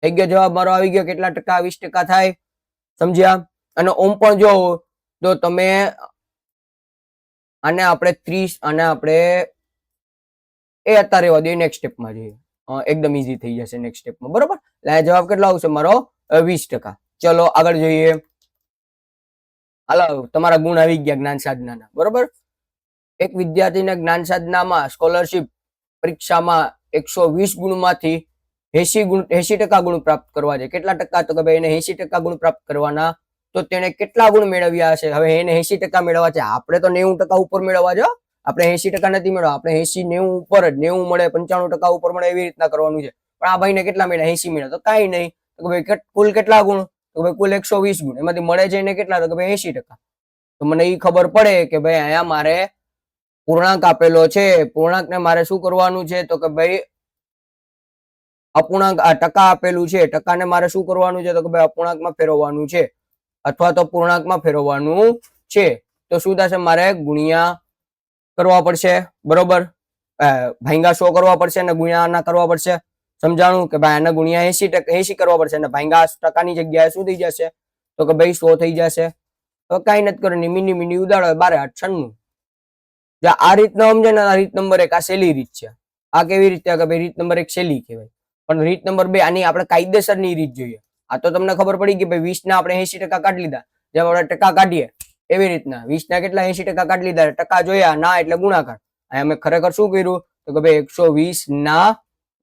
થઈ ગયો જવાબ મારો આવી ગયો. કેટલા ટકા? 20% થાય. સમજ્યા? અને ઓમ પણ જો તો તમે આને આપણે 30 અને આપણે એ અત્યારે રહેવા દઈએ, નેક્સ્ટ સ્ટેપમાં જઈએ. એકદમ ઈઝી થઈ જશે નેક્સ્ટ સ્ટેપમાં, બરોબર. એટલે જવાબ કેટલો આવશે મારો? 20%. ચલો આગળ જોઈએ. હાલો, તમારા ગુણ આવી ગયા જ્ઞાન સાધનાના, બરોબર. એક વિદ્યાર્થીને જ્ઞાન સાધનામાં સ્કોલરશિપ પરીક્ષામાં 120 ગુણમાંથી 80% ગુણ પ્રાપ્ત કરવા છે. કેટલા ટકા? તો કે ભાઈ એને 80% ગુણ પ્રાપ્ત કરવાના. તો તેને કેટલા ગુણ મેળવ્યા હશે? હવે એને 80% મેળવવા છે. આપણે તો 90% ઉપર મેળવવા જો, આપણે 80% નથી મેળવવા. આપણે 80 90 ઉપર જ, 90 મળે, 95% ઉપર મળે, એવી રીતના કરવાનું છે. પણ આ ભાઈને કેટલા મળ્યા? 80 મળ્યા. તો કઈ નહીં. તો ભાઈ કુલ કેટલા ગુણ? તો ભાઈ કુલ 120 ગુણ. એમાંથી મળે છે એને કેટલા? તો કે ભાઈ 80%. તો મને એ ખબર પડે કે ભાઈ અહીંયા મારે પૂર્ણાંક આપેલો છે. પૂર્ણાંકને મારે શું કરવાનું છે? તો કે ભાઈ અપૂર્ણાંક, આ ટકા આપેલું છે, ટકાને મારે શું કરવાનું છે? તો કે ભાઈ અપૂર્ણાંકમાં ફેરવવાનું છે અથવા તો પૂર્ણાંકમાં ફેરવવાનું છે. તો શું થશે? મારે ગુણ્યા કરવા પડશે, બરોબર. ભાંગા 100 કરવા પડશે અને ગુણ્યા ના કરવા પડશે. સમજાણું? કે ભાઈ આને ગુણ્યા 80 કરવા પડશે અને ભાંગા ટકાની જગ્યાએ શું થઈ જશે? તો કે ભાઈ 100 થઈ જશે. તો કઈ નથી કરવાની, મીંડી ઉદાડો, 12 8 96. આ રીતના સમજે ને, આ રીત નંબર 1 આ સહેલી રીત છે. આ કેવી રીતે? કે ભાઈ રીત નંબર 1 સહેલી કહેવાય. પણ રીત નંબર 2 આની આપણે કાયદેસરની રીત જોઈએ. આ તો તમને ખબર પડી કે ભાઈ 20 ના આપણે 80% કાઢી લીધા, જેમ આપણે ટકા કાઢીએ એવી રીતના 20 ના કેટલા 80% કાઢી લીધા, ટકા જોયા ના એટલે ગુણાકાર. અહીં અમે ખરેખર શું કર્યું? તો કે ભાઈ 120 ના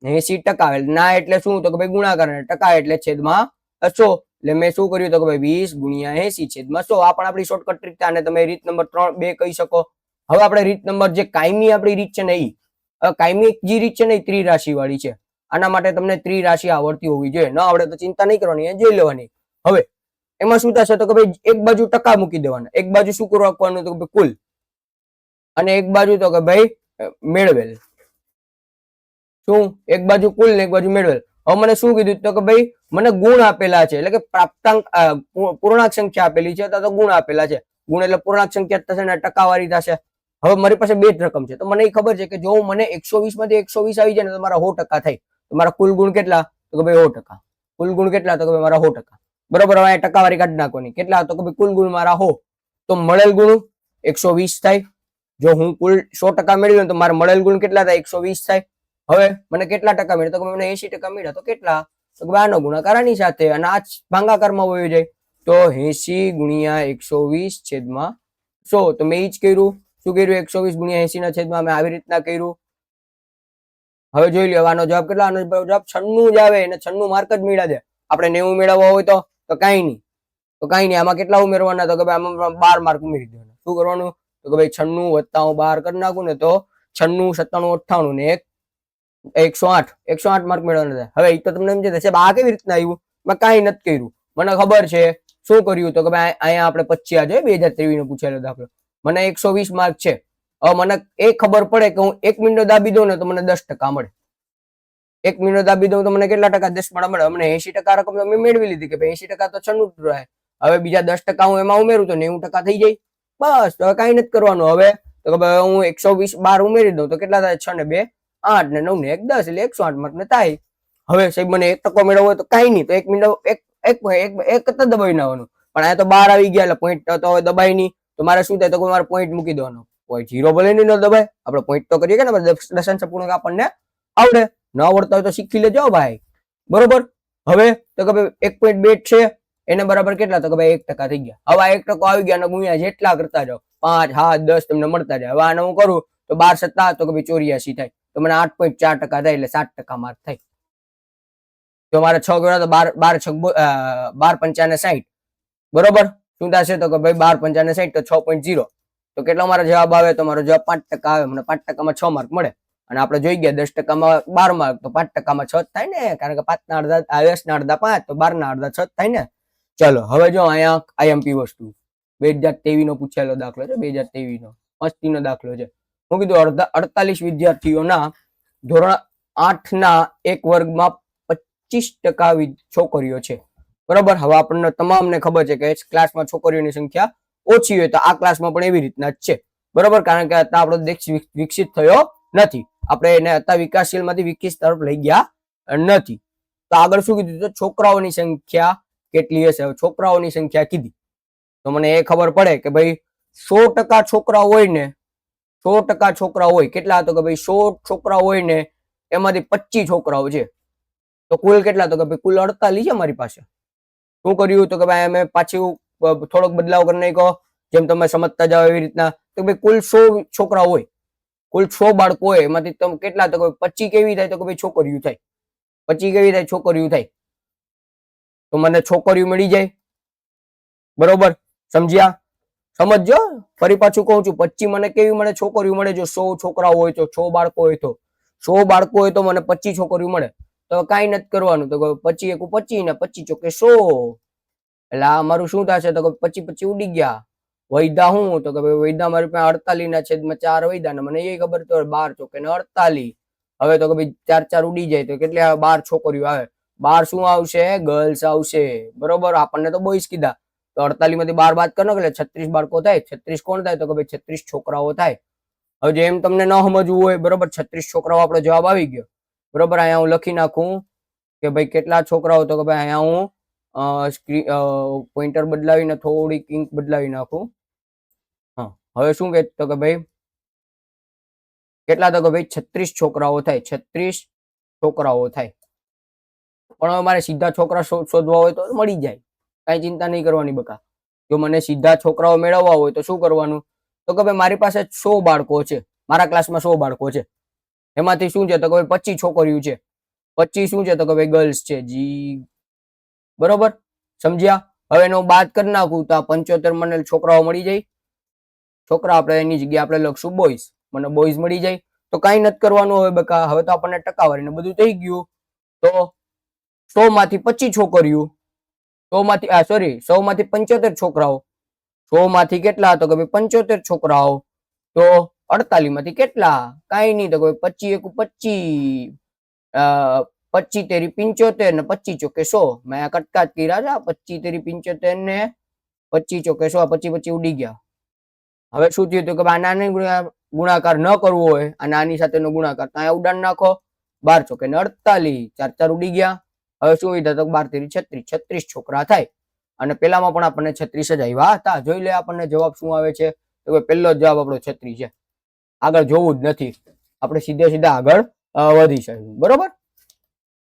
80%, ના એટલે શું? તો કે ભાઈ ગુણાકાર, ટકા એટલે છેદમાં 100. એટલે મેં શું કર્યું? તો કે ભાઈ 20 ગુણ્યા 80 છેદમાં 100. આ પણ આપણી શોર્ટકટ રીત છે. આને તમે રીત નંબર 2 કહી શકો. હવે આપણે રીત નંબર જે કાયમી આપણી રીત છે ને, એ કાયમી જે રીત છે ને એ ત્રિરાશિ વાળી છે. આના માટે તમને ત્રિરાશિ આવડતી હોવી જોઈએ. ન આવડે તો ચિંતા નહીં કરવાની, એ જોઈ લેવાની. હવે એમાં શું થશે? તો કે ભાઈ એક બાજુ ટકા મૂકી દેવાના, એક બાજુ શું કરવાનું? તો કે કુલ. અને એક બાજુ તો કે ભાઈ મેળવેલ. શું? એક બાજુ કુલ ને એક બાજુ મેળવેલ. હવે મને શું કીધું તો કે ભાઈ મને ગુણ આપેલા છે, એટલે કે પ્રાપ્તાંક પૂર્ણાંક સંખ્યા આપેલી છે તો ગુણ આપેલા છે. ગુણ એટલે પૂર્ણાંક સંખ્યા થશે ને ટકાવારી થશે. હવે મારી પાસે બે જ રકમ છે તો મને એ ખબર છે કે જો મને 120 માંથી 120 આવી જાય ને તો મારા 100% થાય. તો મારા કુલ ગુણ કેટલા? તો કે ભાઈ 100%. કુલ ગુણ કેટલા? તો કે ભાઈ મારા 100%. બરોબર. હવે ટકાવારી કાઢી નાખવાની. કેટલા? તો કે ભાઈ કુલ ગુણ મારા 100. તો મળેલ ગુણ 120 થાય. જો હું કુલ 100% મેળવ્યું તો મારા મળેલ ગુણ કેટલા થાય? 120 થાય. હવે મને કેટલા ટકા મળ્યા? તો મને 80% મળ્યા. તો કેટલા? તો કે આનો ગુણાકાર આની સાથે અને આ ભાગાકારમાં વયો જાય. તો 80 ગુણ્યા 120 છેદમાં 100. તો મેં એ જ કર્યું. શું કર્યું? 120 ગુણ્યા 80 ના છેદમાં મેં આવી રીતના કર્યું. હવે જોઈ લો આનો જવાબ કેટલા? આનો જવાબ 96 જ આવે. એને 96 માર્ક જ મળ્યા છે. આપણે 90 મેળવવા હોય તો કાંઈ નહીં. તો કાંઈ નહીં. આમાં કેટલા ઉમેરવાના? તો કે ભાઈ આમાં 12 માર્ક ઉમેરી દેવાના. શું કરવાનું? તો કે ભાઈ 96 વત્તા હું 12 કરી નાખું ને તો 96, 97, 98 ને 108. 108 માર્ક મેળવવાના. હવે એ તો તમને સમજે છે આ કેવી રીતના આવ્યું? મેં કાંઈ નથી કર્યું. મને ખબર છે શું કર્યું. તો કે ભાઈ અહીંયા આપણે 25 જોઈએ 2023 નો પૂછેલો દાખલો. મને 120 માર્ક છે. હવે મને એ ખબર પડે કે હું 1 મિનિટ દાબી દઉં ને તો મને 10% મળે. 1 મિનિટ દાબી દઉં તો મને કેટલા ટકા? 10 મળે. મને 80% રકમ તો મેં મેળવી લીધી કે ભાઈ 80% તો 96 રહે. હવે બીજા 10% હું એમાં ઉમેરું તો 90% થઈ જાય. બસ. હવે કાંઈ નથી કરવાનું. હવે તો કે ભાઈ હું 120 12 ઉમેરી દઉં તો કેટલા થાય? 6 ને 2 8 ને 9 ને 1 10 એટલે 108 માર્ક ને થાય. હવે સાહેબ મને 1% મેળવવો હોય તો કાંઈ નહીં. તો 1 મિનિટ એક જ દબાવી નાખવાનું. પણ આ તો 12 આવી ગયા એટલે પોઈન્ટ તો હવે દબાઈ નહીં. તો મારે શું થાય? તો મારે પોઈન્ટ મૂકી દેવાનો. પોઈન્ટ 0 ભલે નહીં ન દબાય. આપણે પોઈન્ટ તો કરીએ કે ને દશાંશ અપૂર્ણાંક આપણને આવડે. ન આવડતા હોય તો શીખી લેજો ભાઈ. બરોબર. હવે તો કે ભાઈ 1.2 છે એને બરાબર કેટલા? તો કે ભાઈ 1% થઈ ગયા. હવે આ 1% આવી ગયા અને ગુણ્યા જેટલા કરતા જાઓ 5 7 10 તમને મળતા જાય. હવે આને હું કરું તો 12 7 તો કે ભાઈ 84 થાય. તો મને 8.4% થાય એટલે 7% માર્ક થાય. તો મારે 6 ગણા તો 12 પંચાને 60. બરોબર. શું થશે? તો કે ભાઈ 12 પંચાને 60 તો 6.0. તો કેટલો મારો જવાબ આવે? તો મારો જવાબ 5% આવે. મને 5%માં 6 માર્ક મળે. અને આપણે જોઈ ગયા 10%માં 12 માર્ક તો 5%માં 6 થાય ને. કારણ કે 5 ના અડધા 10 ના અડધા 5 તો 12 ના અડધા 6 થાય ને. ચલો હવે જો અહીંયા આઈએમપી વસ્તુ 2023 નો પૂછેલો દાખલો છે. 2023 નો મસ્તીનો દાખલો છે. હું કીધું 48 વિદ્યાર્થીઓના ધોરણ 8 ના એક વર્ગમાં 25% છોકરીઓ છે. બરોબર. હવે આપણને તમામને ખબર છે કે ક્લાસમાં છોકરીઓની સંખ્યા ઓછી હોય તો આ ક્લાસમાં પણ એવી રીતના જ છે. બરોબર. કારણ કે અત્યારે આપણો દેશ વિકસિત થયો નથી. આપણે એને અત્યારે વિકાસશીલ માંથી વિકસિત તરફ લઈ ગયા નથી. તો આગળ શું કીધું? તો છોકરાઓની સંખ્યા કેટલી હશે? છોકરાઓની સંખ્યા કીધી તો મને એ ખબર પડે કે ભાઈ 100% છોકરા હોય ને 100% છોકરા હોય કેટલા? તો કે ભાઈ 100 છોકરા હોય ને એમાંથી 25 છોકરાઓ છે. તો કુલ કેટલા? તો કે ભાઈ કુલ 48 છે મારી પાસે. શું કર્યું? તો કે ભાઈ અમે પાછું થોડોક બદલાવ કરી નાખ્યો. જેમ તમે સમજતા જાઓ એવી રીતના. તો ભાઈ કુલ 100 છોકરા હોય, કુલ 100 બાળકો હોય એમાંથી તમે કેટલા? તો કે 25 કેવી થાય? તો કે ભાઈ છોકરીઓ થાય. 25 કેવી થાય? છોકરીઓ થાય. તો મને છોકરીઓ મળી જાય. બરોબર. સમજ્યા? સમજજો. ફરી પાછું કહું છું 25 મને કેવી મળે? છોકરીઓ મળે. જો 100 છોકરાઓ હોય તો 100 બાળકો હોય તો 100 બાળકો હોય તો મને 25 છોકરીઓ મળે. તો કાંઈ નથી કરવાનું. તો 25 એકુ 25 ને 25 ચોકે 100. એટલે આ મારું શું થશે? તો 25 ઉડી ગયા. વૈધા હું? તો કે ભાઈ વૈધા મારી પાસે 48 ના છેદમાં 4 વૈધા ને મને એ ખબર તો 12 ચોકે ને 48. હવે તો કે ભાઈ 4 4 ઉડી જાય તો કેટલી આવે? 12 છોકરીઓ આવે. 12 શું આવશે? ગર્લ્સ આવશે. બરોબર. આપણને તો બોયસ કીધા. તો 48 માંથી 12 બાદ કરો એટલે 36 બાળકો થાય. 36 કોણ થાય? તો કે ભાઈ 36 છોકરાઓ થાય. હવે જેમ તમને ન સમજવું હોય બરોબર 36 છોકરાઓ આપણો જવાબ આવી ગયો. બરોબર. અહીંયા હું લખી નાખું કે ભાઈ કેટલા છોકરાઓ? તો કે ભાઈ અહીંયા હું પોઈન્ટર બદલાવીને થોડીક ઇંક બદલાવી નાખું. હા. હવે શું કે? તો કે ભાઈ કેટલા? તો કે ભાઈ 36 છોકરાઓ થાય. 36 છોકરાઓ થાય. પણ હવે મારે સીધા છોકરા શોધવા હોય તો મળી જાય. કઈ ચિંતા નહીં કરવાની બકા. જો મને સીધા છોકરાઓ મેળવવા હોય તો શું કરવાનું? તો કે ભાઈ મારી પાસે 100 બાળકો છે. મારા ક્લાસમાં 100 બાળકો છે. એમાંથી શું છે? તો કે ભાઈ 25 છોકરીઓ છે. 25 શું છે? તો કે ભાઈ ગર્લ્સ છે. જી. બરોબર. સમજ્યા? હવે એનો બાદ કરી નાખું તો આ 75 મને છોકરાઓ મળી જાય. છોકરા આપણે એની જગ્યાએ આપણે લખશું બોયઝ. મને બોયઝ મળી જાય. તો કઈ નથી કરવાનું હવે બકા. હવે તો આપણને ટકાવારીને બધું થઈ ગયું. તો 100 માંથી 25 છોકરીઓ, 100 માંથી 75 છોકરાઓ. 100 માંથી કેટલા? તો કે ભાઈ 75 છોકરાઓ. તો 48 માંથી કેટલા? કઈ નહીં, તો 25 એકુ 25, 25 તેરી 75 ને 25 ચોકે 100. મેં આ કટકા જ કર્યા છે. 25 તેરી 75 ને 25 ચોકે 100, 25 25 ઉડી ગયા. હવે શું થયું? તો કે આનાને ગુણાકાર ન કરવો હોય, અને આની સાથેનો ગુણાકાર, તો અહીંયા ઉડાન નાખો. 12 ચોકે 48, 4 4 ઉડી ગયા. હવે શું વિધા? તો 12 તેરી 36, 36 છોકરા થાય. અને પેલામાં પણ આપણને 36 જ આવ્યા હતા. જોઈ લે આપણને જવાબ શું આવે છે. તો પહેલો જવાબ આપણો 36 છે. આગળ જોવું જ નથી, આપણે સીધા આગળ વધી શકીશું. બરોબર,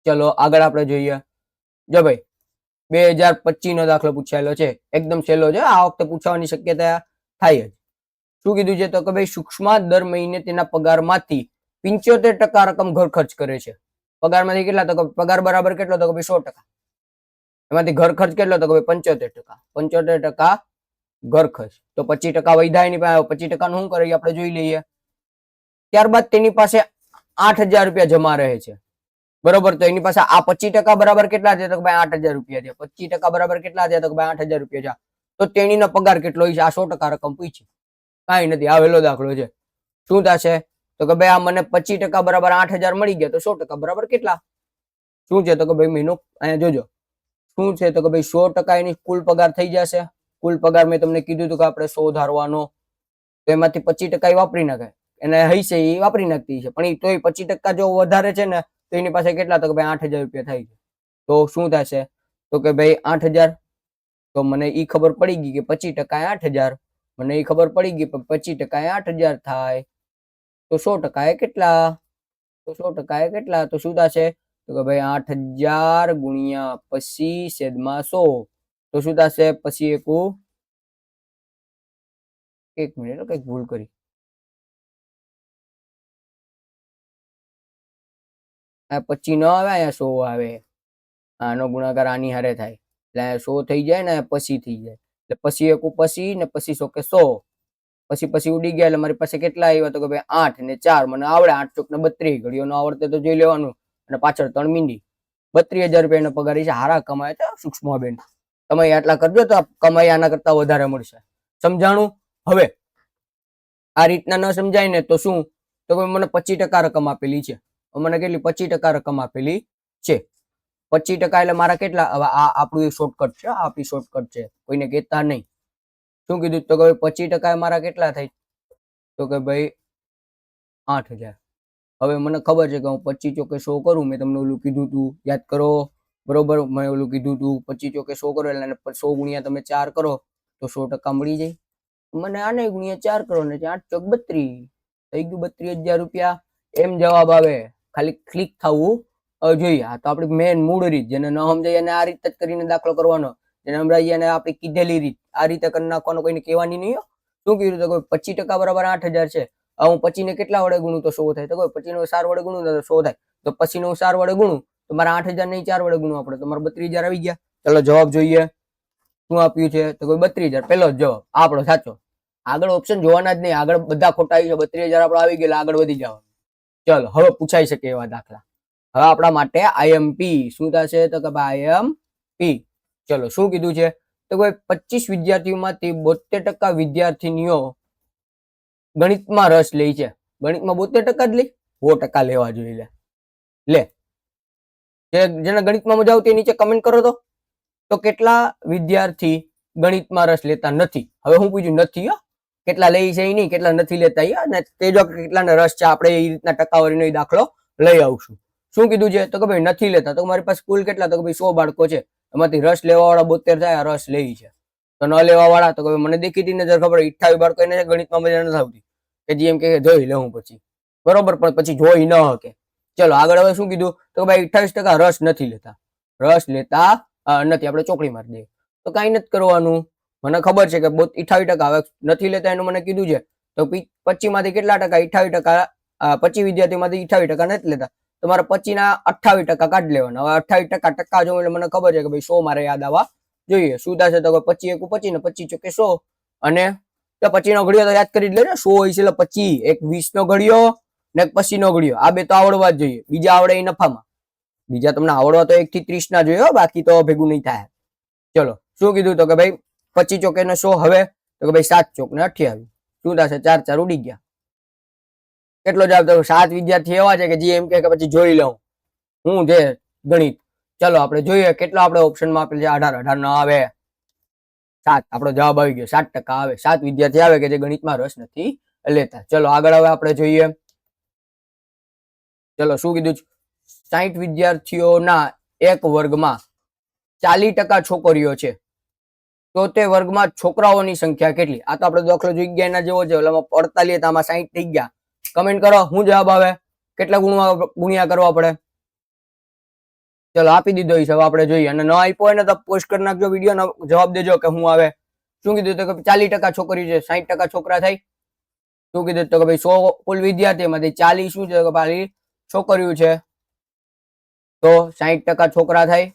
ચલો આગળ આપણે જોઈએ. જો ભાઈ 2025 નો દાખલો પૂછાયેલો છે, એકદમ સહેલો છે. આ વખતે પૂછવાની શક્યતા થાય જ. શું કીધું છે? તો કે ભાઈ સુષ્મા દર મહિને તેના પગારમાંથી 75% રકમ ઘર ખર્ચ કરે છે. પગારમાંથી કેટલા? તો પગાર બરાબર કેટલો? તો કે ભાઈ 100%. એમાંથી ઘર ખર્ચ કેટલો? તો કે ભાઈ 75%. 75% ઘર ખર્ચ. તો 25% વધ્યા એની પાસે. 25% નું શું કરીએ આપણે જોઈ લઈએ. ત્યારબાદ તેની પાસે 8000 રૂપિયા જમા રહે છે. બરોબર, તો એની પાસે આ 25% બરાબર કેટલા છે? તો ભાઈ 8000 રૂપિયા છે. 25% બરાબર કેટલા છે? તો ભાઈ 8000 રૂપિયા છે. તો તેણીનો પગાર કેટલો છે? આ 100% રકમ પૂછી. કઈ નથી, આ વહેલો દાખલો છે. શું થશે? તો કે ભાઈ આ મને 25% બરાબર 8000 મળી ગયા. તો 100% બરાબર કેટલા? શું છે? તો કે ભાઈ મહિનો અહીંયા જોજો શું છે. તો કે ભાઈ 100% એની કુલ પગાર થઈ જશે. કુલ પગાર મેં તમને કીધું હતું કે આપણે 100 ધારવાનો, તો એમાંથી 25% વાપરી નાખે. એને હૈશે એ વાપરી નાખતી છે, પણ એ તોય 25% જો વધારે છે ને, તો એની પાસે કેટલા? તો કે ભાઈ 8000 રૂપિયા થાય છે. તો શું થશે? તો કે ભાઈ 8000. તો મને ઈ ખબર પડી ગઈ કે 25% 8000. મને એ ખબર પડી ગઈ 25% 8000 થાય. તો 100% એ કેટલા? તો 100% એ કેટલા? તો શું થશે? તો કે ભાઈ 8000 ગુણ્યા 25 છેદમાં 100. તો શું થશે? પછી એક મિનિટ, કઈક ભૂલ કરી. આ 25 ન આવે, અહીંયા 100 આવે. આનો ગુણાકાર આની હારે થાય એટલે 100 થઈ જાય ને, પછી થઈ જાય. એટલે પછી એકુ પછી ને પછી 100 કે 100. પછી ઉડી ગયા. એટલે મારી પાસે કેટલા આવ્યા? તો કે ભાઈ 8 ને 4 મને આવડે. 8 ચોક ને 32. ઘડીઓ ન આવડતે તો જોઈ લેવાનું. અને પાછળ 3 મીંડી. 32000 રૂપિયાનો પગાર છે. હારા કમાય છે સૂક્ષ્મબેન. તમે આટલા કરજો તો કમાઈ આના કરતા વધારે મળશે. સમજાણું? હવે આ રીતના ન સમજાય ને તો શું? તો મને 25% રકમ આપેલી છે. મને કેટલી? 25% રકમ આપેલી છે. 25% એટલે મારા કેટલા? હવે આ આપણું શોર્ટકટ છે. આપણી શોર્ટકટ છે, કોઈને કહેતા નહીં. શું કીધું? તો કે 25% મારા કેટલા થાય? તો કે ભાઈ 8000. હવે મને ખબર છે કે હું 25 ચોકે 100 કરું. મેં તમને ઓલું કીધું તું, યાદ કરો. બરોબર, મેં ઓલું કીધું તું 25 ચોકે 100 કરો એટલે 100 ગુણ્યા તમે 4 કરો તો 100% મળી જાય. મને આને ગુણ્યા 4 કરો ને 8 ચોક 32 થઈ ગયું 32000 રૂપિયા. એમ જવાબ આવે. ખાલી ક્લિક થવું જોઈએ. આ તો આપણી મેન મૂળ રીત. જેને ન સમજાય એને આ રીતે જ કરીને દાખલો કરવાનો. જેને સમજાય એને આપણી કીધેલી રીત આ રીતે કરી નાખવાનો, કોઈને કહેવાની નહીં. શું કીધું? તો 25% બરાબર 8000 છે. હું 25 ને કેટલા વડે ગુણું તો 100 થાય? તો 25 નો 4 વડે ગુણું તો 100 થાય. તો પછી નો 4 વડે ગુણું તો મારા 8000 નહીં 4 વડે ગુણવું આપણે, તો મારા 32000 આવી ગયા. ચલો જવાબ જોઈએ. શું આપ્યું છે? તો 32000. પહેલો જ જવાબ આપણો સાચો. આગળ ઓપ્શન જોવાના જ નહીં. આગળ બધા ખોટા આવી છે. 32000 આપણો આવી ગયેલા. આગળ વધી જવાનું. ચલો હવે પૂછાઈ શકે એવા દાખલા. હવે આપણા માટે આઈએમપી શું થશે? તો કે ભાઈ આઈએમપી. ચલો શું કીધું છે? તો ભાઈ 25 વિદ્યાર્થીઓમાંથી 72% વિદ્યાર્થીનીઓ ગણિતમાં રસ લે છે. ગણિતમાં 72% જ લે? 100% લેવા જોઈએ. લે જેને ગણિતમાં મજા આવતી નીચે કમેન્ટ કરો તો કેટલા વિદ્યાર્થી ગણિતમાં રસ લેતા નથી? હવે હું પૂછ્યું નથી. કેટલા લે છે એ નહીં, કેટલા નથી લેતા. અને તે જો કેટલાને રસ છે આપણે એ રીતના ટકાવારીનો દાખલો લઈ આવશું. શું કીધું છે? તો કે ભાઈ નથી લેતા. તો મારી પાસે કુલ કેટલા? તો કે ભાઈ 100 બાળકો છે. એમાંથી રસ લેવા વાળા 72 થાય. રસ લે છે. તો ન લેવા વાળા તો મને દેખીતી નજર ખબર 28 બાળકો એને ગણિતમાં મજા નથી આવતી કે જે એમ કે જોઈ લે હું પછી. બરોબર, પણ પછી જોઈ ન શકે. ચલો આગળ હવે શું કીધું? તો ભાઈ 28% રસ નથી લેતા. રસ લેતા નથી. આપણે ચોકડી મારી દઈએ. તો કઈ નથી કરવાનું. મને ખબર છે કે 28% હવે નથી લેતા એનું મને કીધું છે. તો 25 માંથી કેટલા ટકા? 28%. 25 વિદ્યાર્થીમાંથી 28% નથી લેતા. તમારે 25 ના 28% કાઢી લેવાના. હવે 28% ટકા જો એટલે મને ખબર છે કે ભાઈ 100 મારે યાદ આવવા જોઈએ. શું થશે? તો 25 એકુ 25 ને 25 ચોકે 100. અને 25 નો ઘડિયો તો યાદ કરી જ લેજો. 100 હોય છે એટલે 25. એક 20 નો ઘડિયો ને 25 નો ઘડિયો. આ બે તો આવડવા જ જોઈએ. બીજા આવડે એ નફામાં. બીજા તમને આવડવા તો 1 થી 30 ના જોઈએ. બાકી તો ભેગું નહીં થાય. ચલો શું કીધું? તો કે ભાઈ 25 ચોકે ને 100. હવે તો કે ભાઈ 7 ચોક ને 28. શું થશે? 4 4 ઉડી ગયા. કેટલો જવાબ તો 7 વિદ્યાર્થી એવા છે કે જે એમ કે પછી જોઈ લઉં હું છે ગણિત. ચલો આપણે જોઈએ કેટલો આપણે ઓપ્શનમાં આપેલ છે 18 ન આવે 7 આપણો જવાબ આવી ગયો 7% આવે 7 વિદ્યાર્થી આવે કે જે ગણિતમાં રસ નથી લેતા. ચલો આગળ હવે આપણે જોઈએ. ચલો શું કીધું 60 વિદ્યાર્થીઓના એક વર્ગમાં 40% છોકરીઓ છે તો તે વર્ગમાં છોકરાઓની સંખ્યા કેટલી? આ તો આપણે દાખલો જોઈ ગયા એના જેવો છે. ઓલામાં 48 તો આમાં 60 થઈ ગયા. કમેન્ટ કરો શું જવાબ આવે, કેટલા ગુણ્યા કરવા પડે. ચલો આપી દીધો હિસાબ આપણે જોઈએ, અને ન આપ્યો હોય ને તો પોસ્ટ કરી નાખજો વિડીયો, જવાબ દેજો કે શું આવે. શું કીધું તો કે 40% છોકરી છે, 60% છોકરા થાય. શું કીધું તો કે ભાઈ 100 કુલ વિદ્યાર્થી માંથી 40 શું છે કે ભાઈ છોકરીઓ છે, તો 60% છોકરા થાય.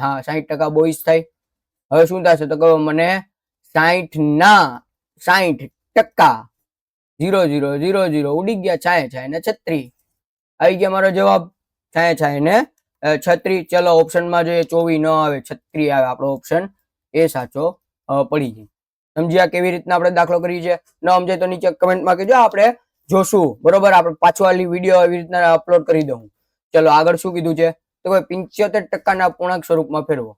હા 60% બોયઝ થાય. હવે શું થશે તો કે મને 60 ના 60% 0 0 0 0 ઉડી ગયા, છાય ને 36 આવી ગયા મારો જવાબ, છાય ને 36. ચલો ઓપ્શનમાં જોઈએ 24 ન આવે 36 આવે, આપણો ઓપ્શન એ સાચો પડી જાય. સમજ્યા કેવી રીતના આપણે દાખલો કરીએ છીએ? ન સમજાય તો નીચે કમેન્ટમાં કહેજો, આપણે જોશું. બરોબર, આપણે પાછો આ વિડીયો એવી રીતના અપલોડ કરી દઉં. ચલો આગળ શું કીધું છે તો 75% ના અપૂર્ણાંક સ્વરૂપમાં ફેરવો.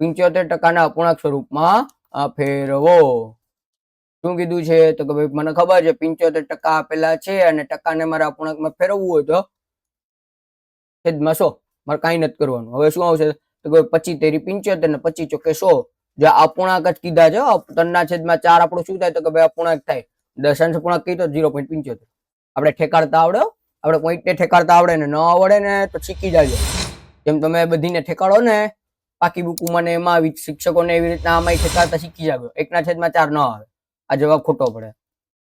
75% ના અપૂર્ણાંક સ્વરૂપમાં ફેરવો. શું કીધું છે તો કે ભાઈ મને ખબર છે 75% આપેલા છે અને ટકાને મારે અપૂર્ણાંકમાં ફેરવવું હોય તો છેદમાં 100, મારે કાંઈ નથી કરવાનું. હવે શું આવશે તો કે 25 તેરી 75 ને 25 ચોકે 100. જો અપૂર્ણાંક જ કીધા છે, 3/4 આપણું શું થાય તો કે ભાઈ અપૂર્ણાંક થાય. દશાંશ અપૂર્ણાંક કીધો 0.75. આપણે ઠેકાડતા આવડે, આપણે પોઈન્ટને ઠેકાડતા આવડે ને, ન આવડે ને તો શીખી જાજો. જેમ તમે બધીને ઠેકાડો ને પાકી બુકમાં ને એમાં શિક્ષકોને એવી રીતના આમાં ઠેકાડતા શીખી જાજો. 1/4 ન આવે, આ જવાબ ખોટો પડે.